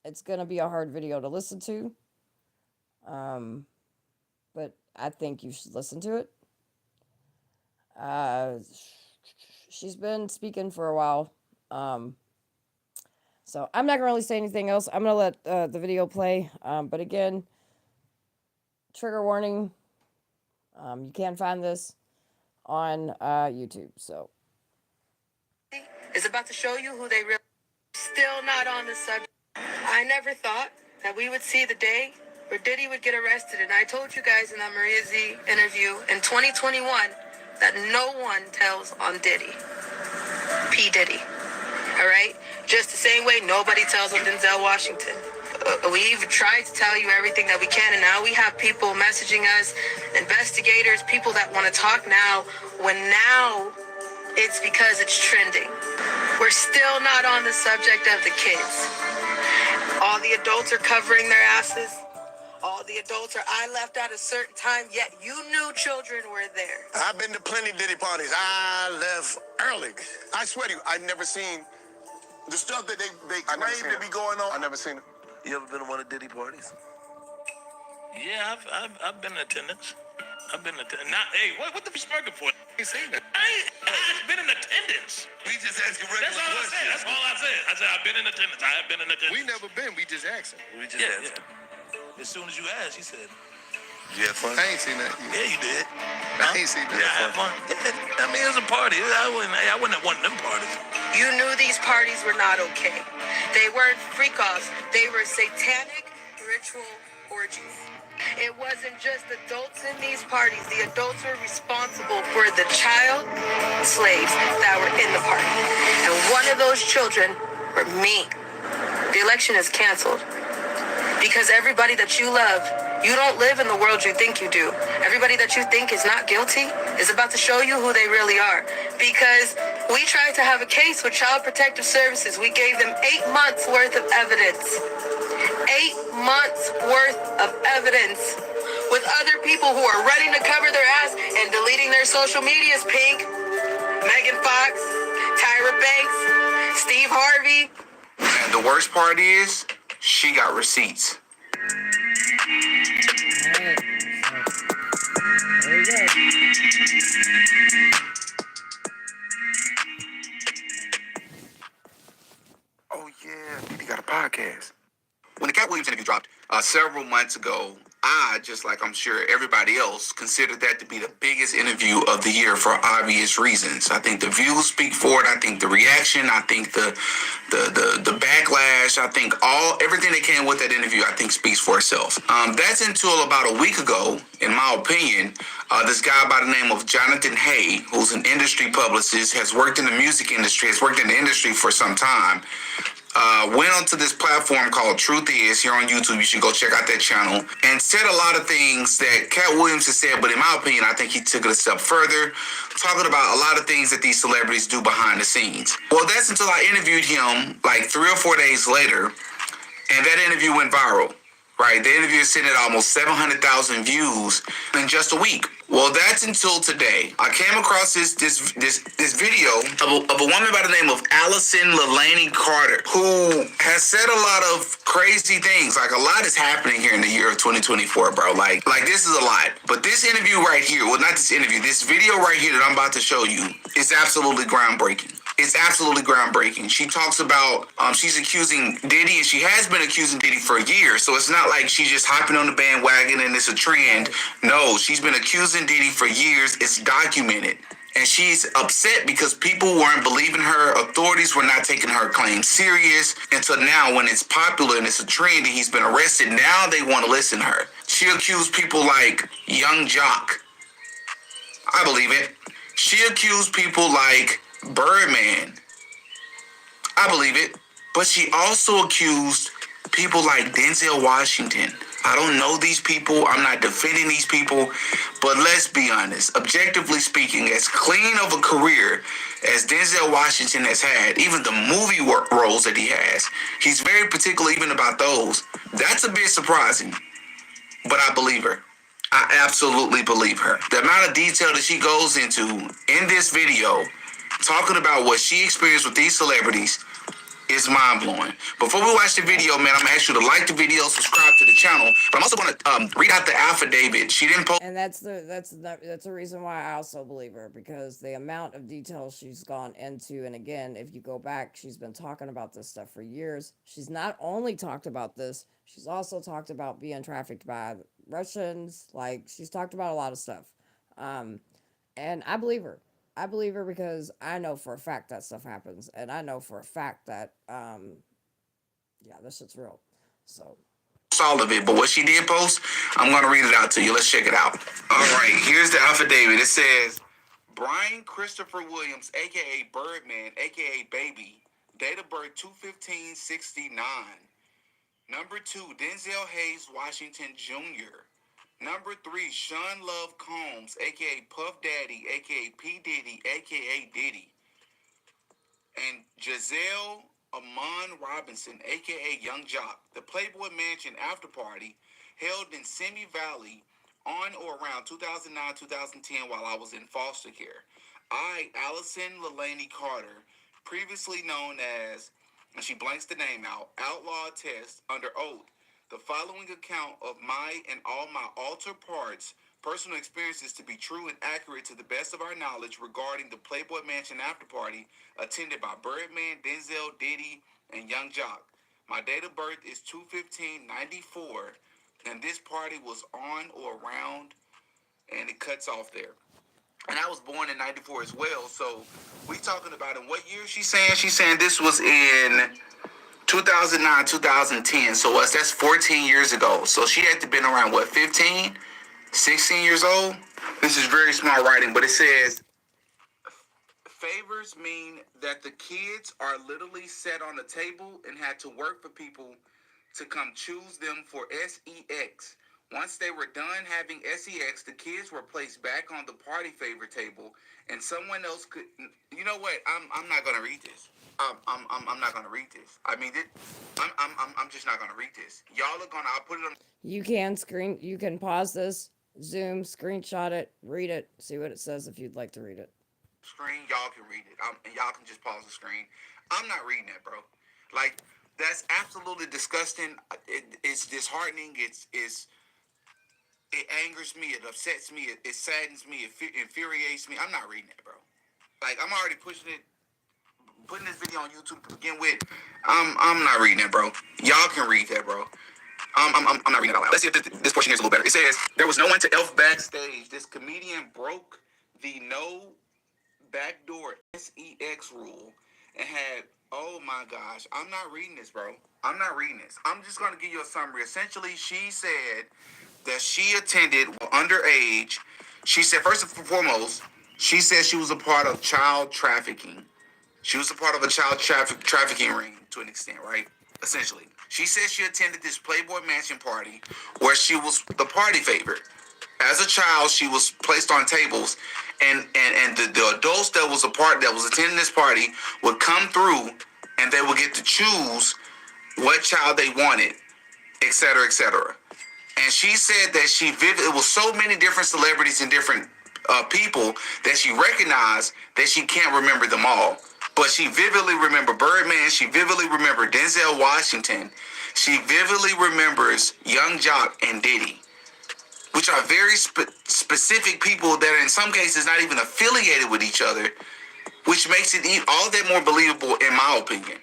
It's gonna be a hard video to listen to. But I think you should listen to it. She's been speaking for a while. So I'm not going to really say anything else. I'm going to let the video play. But again, trigger warning. You can find this on YouTube. So is about to show you who they really. Still not on the subject. I never thought that we would see the day where Diddy would get arrested, and I told you guys in that Maria Z interview in 2021 that no one tells on Diddy. P. Diddy. All right? Just the same way nobody tells on Denzel Washington. We've tried to tell you everything that we can, and now we have people messaging us, investigators, people that want to talk now, when now it's because it's trending. We're still not on the subject of the kids. All the adults are covering their asses. All the adults are, I left at a certain time, yet you knew children were there. I've been to plenty Diddy parties. I left early. I swear to you, I've never seen the stuff that they claim to be going on. I've never seen it. You ever been to one of Diddy parties? Yeah, I've been in attendance. I've been in attendance. Not, hey, what the smirking for? You seen it? I've been in attendance. We just asking regular That's all I said. That's all I said. I said I've been in attendance. I have been in attendance. We never been. We just asking. We just Yeah, asked. yeah. As soon as you asked, he said, You had fun? I ain't seen that. "Yeah, you did." I ain't seen that. Yeah, I had fun. Yeah, I mean, it was a party. I wouldn't have one of them parties. You knew these parties were not okay. They weren't freak-offs. They were satanic ritual orgies. It wasn't just adults in these parties. The adults were responsible for the child slaves that were in the party. And one of those children were me. The election is canceled. Because everybody that you love, you don't live in the world you think you do. Everybody that you think is not guilty is about to show you who they really are. Because we tried to have a case with Child Protective Services. We gave them 8 months worth of evidence. 8 months worth of evidence with other people who are running to cover their ass and deleting their social medias. Pink, Megan Fox, Tyra Banks, Steve Harvey. And the worst part is, she got receipts. alright. So there you go. Oh yeah, Diddy got a podcast. When the Cat Williams interview dropped several months ago, I, just like I'm sure everybody else, considered that to be the biggest interview of the year for obvious reasons. I think the views speak for it. I think the reaction. I think the backlash. I think everything that came with that interview, I think, speaks for itself. That's until about a week ago, in my opinion, this guy by the name of Jonathan Hay, who's an industry publicist, has worked in the music industry, has worked in the industry for some time, went onto this platform called Truth Is here on YouTube. You should go check out that channel, and said a lot of things that Cat Williams has said, but in my opinion, I think he took it a step further, talking about a lot of things that these celebrities do behind the scenes. Well, that's until I interviewed him like 3 or 4 days later, and that interview went viral. Right, the interview is sitting at almost 700,000 views in just a week. Well, that's until today. I came across this video of a woman by the name of Allison Leilani Carter, who has said a lot of crazy things. Like, a lot is happening here in the year of 2024, bro. Like this is a lot. But this interview right here, well, not this interview, this video right here that I'm about to show you is absolutely groundbreaking. It's absolutely groundbreaking. She talks about, she's accusing Diddy, and she has been accusing Diddy for years. So it's not like she's just hopping on the bandwagon and it's a trend. No, she's been accusing Diddy for years. It's documented. And she's upset because people weren't believing her. Authorities were not taking her claim serious until now, when it's popular and it's a trend and he's been arrested. Now they want to listen to her. She accused people like Young Jock. I believe it. She accused people like Birdman. I believe it. But she also accused people like Denzel Washington. I don't know these people. I'm not defending these people. But let's be honest. Objectively speaking, as clean of a career as Denzel Washington has had, even the movie roles that he has, he's very particular even about those. That's a bit surprising. But I believe her. I absolutely believe her. The amount of detail that she goes into in this video, talking about what she experienced with these celebrities, is mind-blowing. Before we watch the video, man, I'm gonna ask you to like the video, subscribe to the channel, but I'm also gonna read out the affidavit. She didn't post. And that's the reason why I also believe her, because the amount of detail she's gone into. And again, if you go back, she's been talking about this stuff for years. She's not only talked about this, she's also talked about being trafficked by Russians. Like, she's talked about a lot of stuff. And I believe her. I believe her because I know for a fact that stuff happens, and I know for a fact that yeah, this shit's real. So All of it, but what she did post, I'm gonna read it out to you. Let's check it out. All right, here's the affidavit. It says, Brian Christopher Williams, aka Birdman, aka Baby, date of birth 2/15/69. Number 2, Denzel Hayes Washington Jr. Number 3, Sean Love Combs, aka Puff Daddy, aka P Diddy, aka Diddy. And Giselle Amon Robinson, aka Young Jock, the Playboy Mansion after party held in Simi Valley on or around 2009-2010 while I was in foster care. I, Allison Lelaney Carter, previously known as, and she blanks the name out, Outlaw Test, under oath, the following account of my and all my altered parts personal experiences to be true and accurate to the best of our knowledge regarding the Playboy Mansion after party attended by Birdman, Denzel, Diddy, and Young Jock. My date of birth is 2/15/94, and this party was on or around, and it cuts off there. And I was born in 94 as well, so we talking about in what year she's saying? She's saying this was in 2009, 2010, so that's 14 years ago. So she had to been around, what, 15? 16 years old? This is very small writing, but it says, favors mean that the kids are literally set on a table and had to work for people to come choose them for SEX. Once they were done having SEX, the kids were placed back on the party favor table, and someone else could. You know what? I'm not gonna read this. I'm not gonna read this. I mean, I'm just not gonna read this. Y'all are gonna. I'll put it on. you can pause this, zoom, screenshot it, read it, see what it says if you'd like to read it. Screen, y'all can read it. And y'all can just pause the screen. I'm not reading that, bro. Like, that's absolutely disgusting. It's disheartening. It angers me. It upsets me. It saddens me. It infuriates me. I'm not reading that, bro. Like, I'm already putting this video on YouTube to begin with. I'm not reading that, bro. Y'all can read that, bro. I'm not reading it out loud. Let's see if this portion here is a little better. It says, there was no one to elf backstage. This comedian broke the no backdoor SEX rule and had, oh my gosh, I'm not reading this, bro. I'm not reading this. I'm just going to give you a summary. Essentially, she said that she attended underage. She said, first and foremost, she said she was a part of child trafficking. She was a part of a child trafficking ring to an extent, right? Essentially. She said she attended this Playboy Mansion party where she was the party favorite. As a child, she was placed on tables, and the adults that was attending this party would come through, and they would get to choose what child they wanted, et cetera, et cetera. And she said that it was so many different celebrities and different people that she recognized that she can't remember them all. But she vividly remembered Birdman. She vividly remembered Denzel Washington. She vividly remembers Young Jock and Diddy, which are very specific people that are in some cases not even affiliated with each other, which makes it all that more believable in my opinion.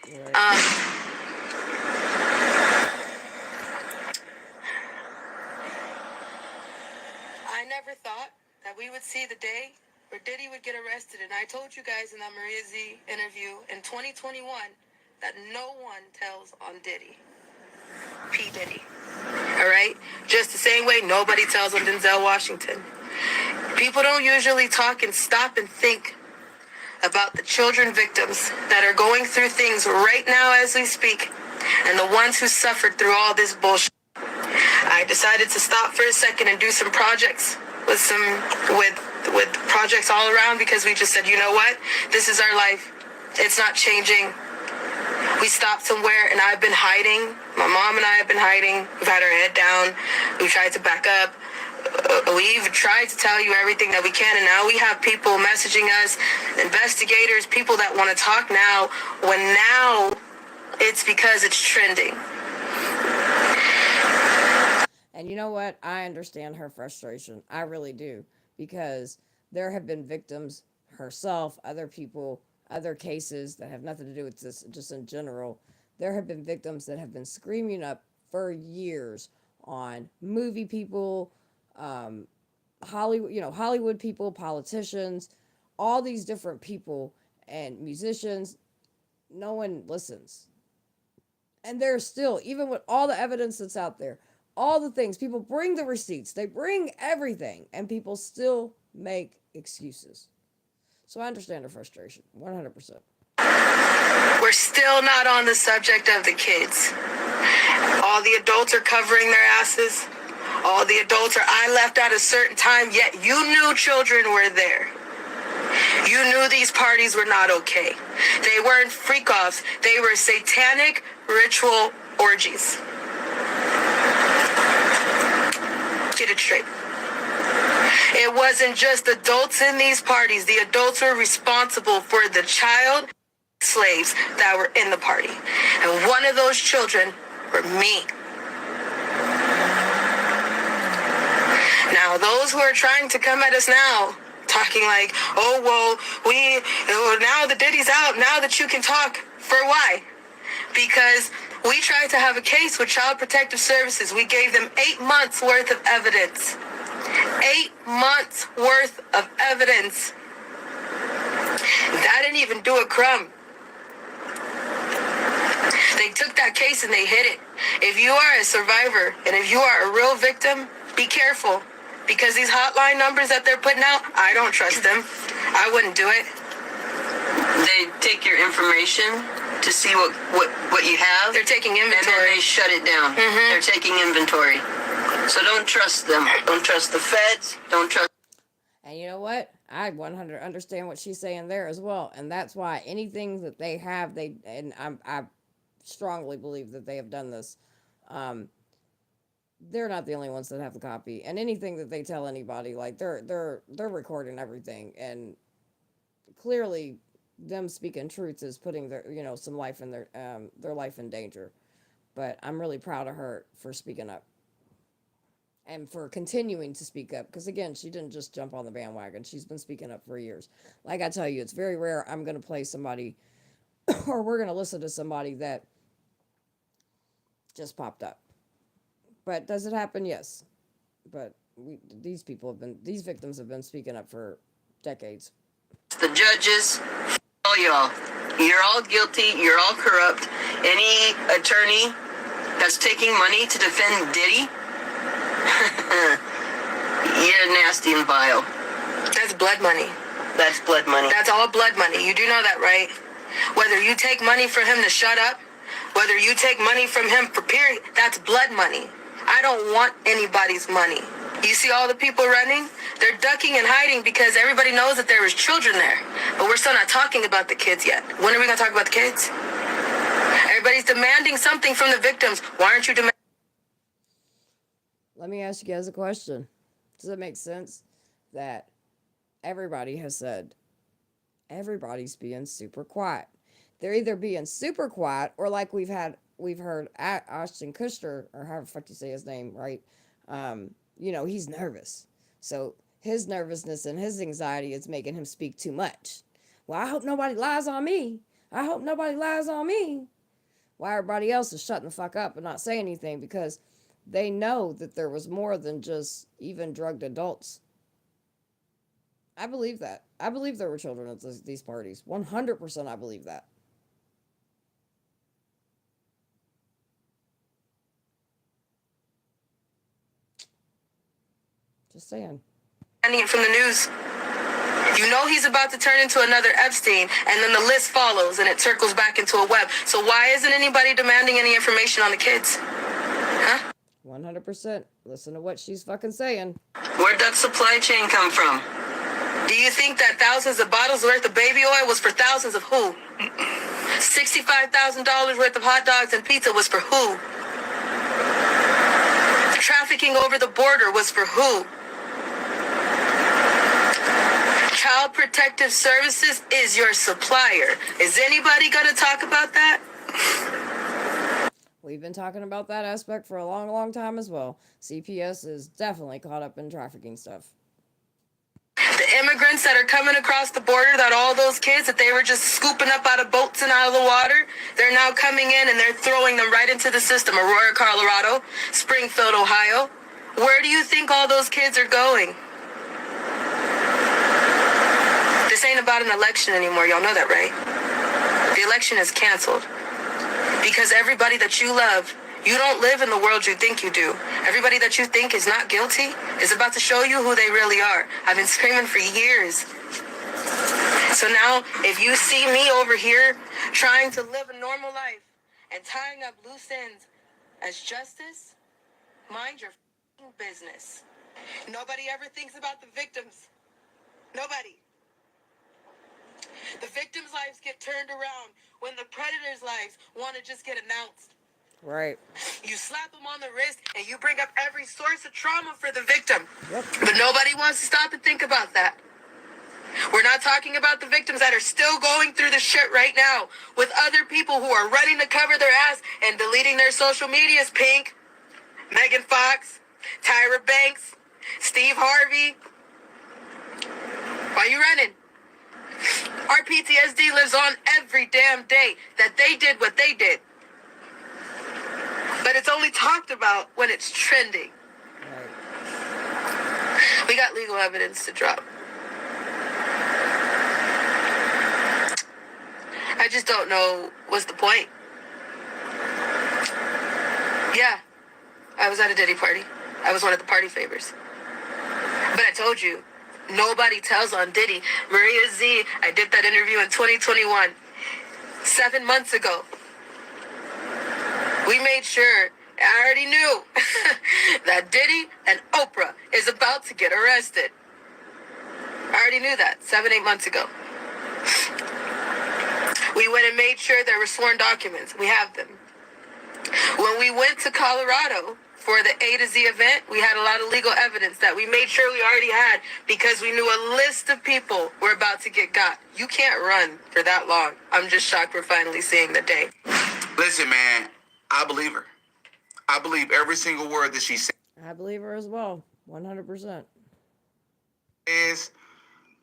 I never thought that we would see the day where Diddy would get arrested, and I told you guys in that Maria Z interview in 2021 that no one tells on Diddy. P. Diddy. All right? Just the same way nobody tells on Denzel Washington. People don't usually talk and stop and think about the children victims that are going through things right now as we speak, and the ones who suffered through all this bullshit. I decided to stop for a second and do some projects with projects all around, because we just said, you know what? This is our life. It's not changing. We stopped somewhere, and I've been hiding. My mom and I have been hiding. We've had our head down. We tried to back up. We even tried to tell you everything that we can, and now we have people messaging us, investigators, people that want to talk now, when now it's because it's trending. And you know what? I understand her frustration. I really do. Because there have been victims, herself, other people, other cases that have nothing to do with this, just in general. There have been victims that have been screaming up for years on movie people, Hollywood, Hollywood people, politicians, all these different people and musicians. No one listens. And there's still, even with all the evidence that's out there, all the things, people bring the receipts, they bring everything, and people still make excuses. So I understand her frustration, 100%. We're still not on the subject of the kids. All the adults are covering their asses. All the adults are, I left at a certain time, yet you knew children were there. You knew these parties were not okay. They weren't freak-offs. They were satanic ritual orgies. Get it straight. It wasn't just adults in these parties. The adults were responsible for the child slaves that were in the party. And one of those children were me. Now, those who are trying to come at us now, talking like, oh, well, now the Diddy's out, now that you can talk. For why? Because we tried to have a case with Child Protective Services. We gave them 8 months worth of evidence. 8 months worth of evidence. That didn't even do a crumb. They took that case and they hid it. If you are a survivor and if you are a real victim, be careful. Because these hotline numbers that they're putting out, I don't trust them. I wouldn't do it. They take your information to see what you have. They're taking inventory. And then they shut it down. Mm-hmm. They're taking inventory. So don't trust them. Don't trust the feds. Don't trust. And you know what? I 100 understand what she's saying there as well. And that's why anything that they have, I strongly believe that they have done this. They're not the only ones that have the copy. And anything that they tell anybody, like they're recording everything. And clearly them speaking truth is putting their, some life in their life in danger. But I'm really proud of her for speaking up. And for continuing to speak up. Because again, she didn't just jump on the bandwagon. She's been speaking up for years. Like I tell you, it's very rare I'm going to play somebody or we're going to listen to somebody that just popped up. But does it happen? Yes. But these victims have been speaking up for decades. The judges, all y'all. You're all guilty. You're all corrupt. Any attorney that's taking money to defend Diddy, you're nasty and vile. That's blood money. That's blood money. That's all blood money. You do know that, right? Whether you take money from him to shut up, whether you take money from him for period, that's blood money. I don't want anybody's money. You see all the people running? They're ducking and hiding because everybody knows that there was children there. But we're still not talking about the kids yet. When are we going to talk about the kids? Everybody's demanding something from the victims. Why aren't you demanding? Let me ask you guys a question. Does it make sense that everybody has said everybody's being super quiet? They're either being super quiet or like we've heard Ashton Kutcher, or however the fuck you say his name, right? He's nervous. So his nervousness and his anxiety is making him speak too much. Well, I hope nobody lies on me. I hope nobody lies on me. While everybody else is shutting the fuck up and not saying anything because they know that there was more than just even drugged adults. I believe that. I believe there were children at these parties. 100% I believe that. Just saying. It from the news. You know he's about to turn into another Epstein, and then the list follows, and it circles back into a web. So why isn't anybody demanding any information on the kids? Huh? 100%. Listen to what she's fucking saying. Where'd that supply chain come from? Do you think that thousands of bottles worth of baby oil was for thousands of who? $65,000 worth of hot dogs and pizza was for who? Trafficking over the border was for who? Child Protective Services is your supplier. Is anybody going to talk about that? We've been talking about that aspect for a long, long time as well. CPS is definitely caught up in trafficking stuff. The immigrants that are coming across the border, that all those kids that they were just scooping up out of boats and out of the water, they're now coming in and they're throwing them right into the system. Aurora, Colorado, Springfield, Ohio. Where do you think all those kids are going? This ain't about an election anymore. Y'all know that, right? The election is canceled. Because everybody that you love, you don't live in the world you think you do. Everybody that you think is not guilty is about to show you who they really are. I've been screaming for years. So now, if you see me over here trying to live a normal life and tying up loose ends as justice, mind your business. Nobody ever thinks about the victims. Nobody. The victims' lives get turned around when the predators' lives want to just get announced. Right. You slap them on the wrist and you bring up every source of trauma for the victim. Yep. But nobody wants to stop and think about that. We're not talking about the victims that are still going through the shit right now with other people who are running to cover their ass and deleting their social medias. Pink, Megan Fox, Tyra Banks, Steve Harvey. Why you running? Our PTSD lives on every damn day that they did what they did. But it's only talked about when it's trending. Right. We got legal evidence to drop. I just don't know what's the point. Yeah, I was at a Diddy party. I was one of the party favors. But I told you, nobody tells on Diddy. Maria Z, I did that interview in 2021, 7 months ago. We made sure, I already knew, that Diddy and Oprah is about to get arrested. I already knew that 7-8 months ago. We went and made sure there were sworn documents. We have them. When we went to Colorado for the A to Z event, we had a lot of legal evidence that we made sure we already had because we knew a list of people were about to get got. You can't run for that long. I'm just shocked we're finally seeing the day. Listen, man, I believe her. I believe every single word that she says. I believe her as well. 100%.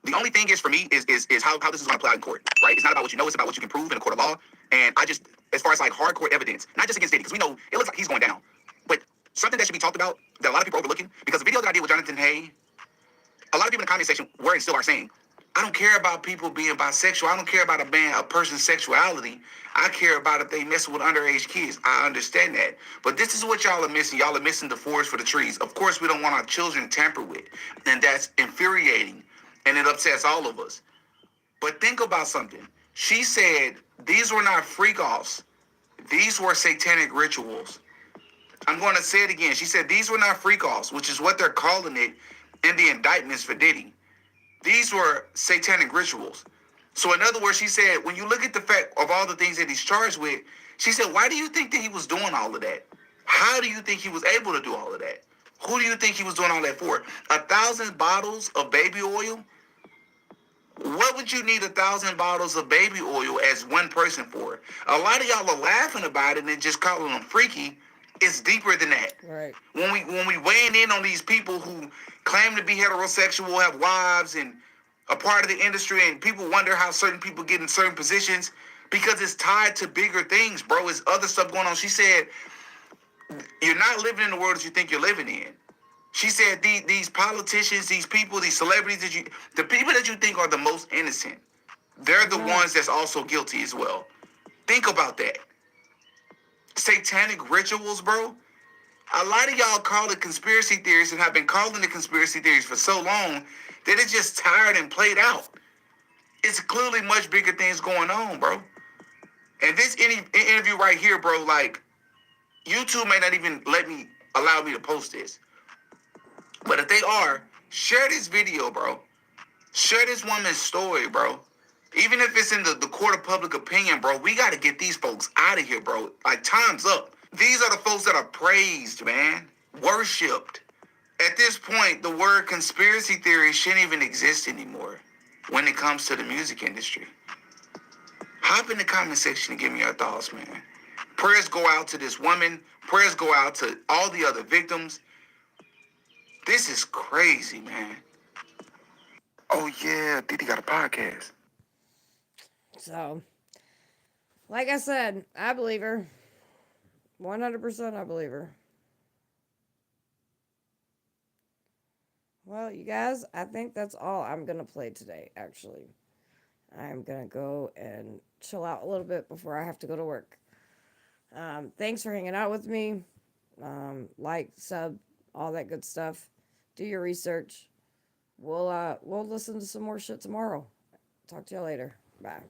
The only thing is for me is how this is going to play out in court, right? It's not about what you know, it's about what you can prove in a court of law. And I just, as far as like hardcore evidence, not just against Diddy, because we know it looks like he's going down, but something that should be talked about that a lot of people are overlooking, because the video that I did with Jonathan Hay, a lot of people in the comment section were and still are saying, I don't care about people being bisexual. I don't care about a person's sexuality. I care about if they messing with underage kids. I understand that. But this is what y'all are missing. Y'all are missing the forest for the trees. Of course, we don't want our children tampered with. And that's infuriating. And it upsets all of us. But think about something. She said these were not freak-offs. These were satanic rituals. I'm going to say it again. She said these were not freak-offs, which is what they're calling it in the indictments for Diddy. These were satanic rituals. So in other words, she said, when you look at the fact of all the things that he's charged with, she said, why do you think that he was doing all of that? How do you think he was able to do all of that? Who do you think he was doing all that for? 1,000 bottles of baby oil? What would you need 1,000 bottles of baby oil as one person for? A lot of y'all are laughing about it and just calling them freaky. It's deeper than that. Right. When we weighing in on these people who claim to be heterosexual, have wives, and a part of the industry, and people wonder how certain people get in certain positions, because it's tied to bigger things, bro. There's other stuff going on. She said, you're not living in the world that you think you're living in. She said these politicians, these people, these celebrities, the people that you think are the most innocent, they're the ones that's also guilty as well. Think about that. Satanic rituals, bro. A lot of y'all call it conspiracy theories and have been calling it conspiracy theories for so long that it's just tired and played out. It's clearly much bigger things going on, bro. And this interview right here, bro, like, YouTube may not even allow me to post this. But if they are, share this video, bro. Share this woman's story, bro. Even if it's in the court of public opinion, bro, we got to get these folks out of here, bro. Like, time's up. These are the folks that are praised, man. Worshipped. At this point, the word conspiracy theory shouldn't even exist anymore when it comes to the music industry. Hop in the comment section and give me your thoughts, man. Prayers go out to this woman. Prayers go out to all the other victims. This is crazy, man. Oh yeah, Didi got a podcast. So, like I said, I believe her. 100% I believe her. Well, you guys, I think that's all I'm going to play today, actually. I'm going to go and chill out a little bit before I have to go to work. Thanks for hanging out with me. Like, sub, all that good stuff. Do your research. We'll listen to some more shit tomorrow. Talk to you later. Bye.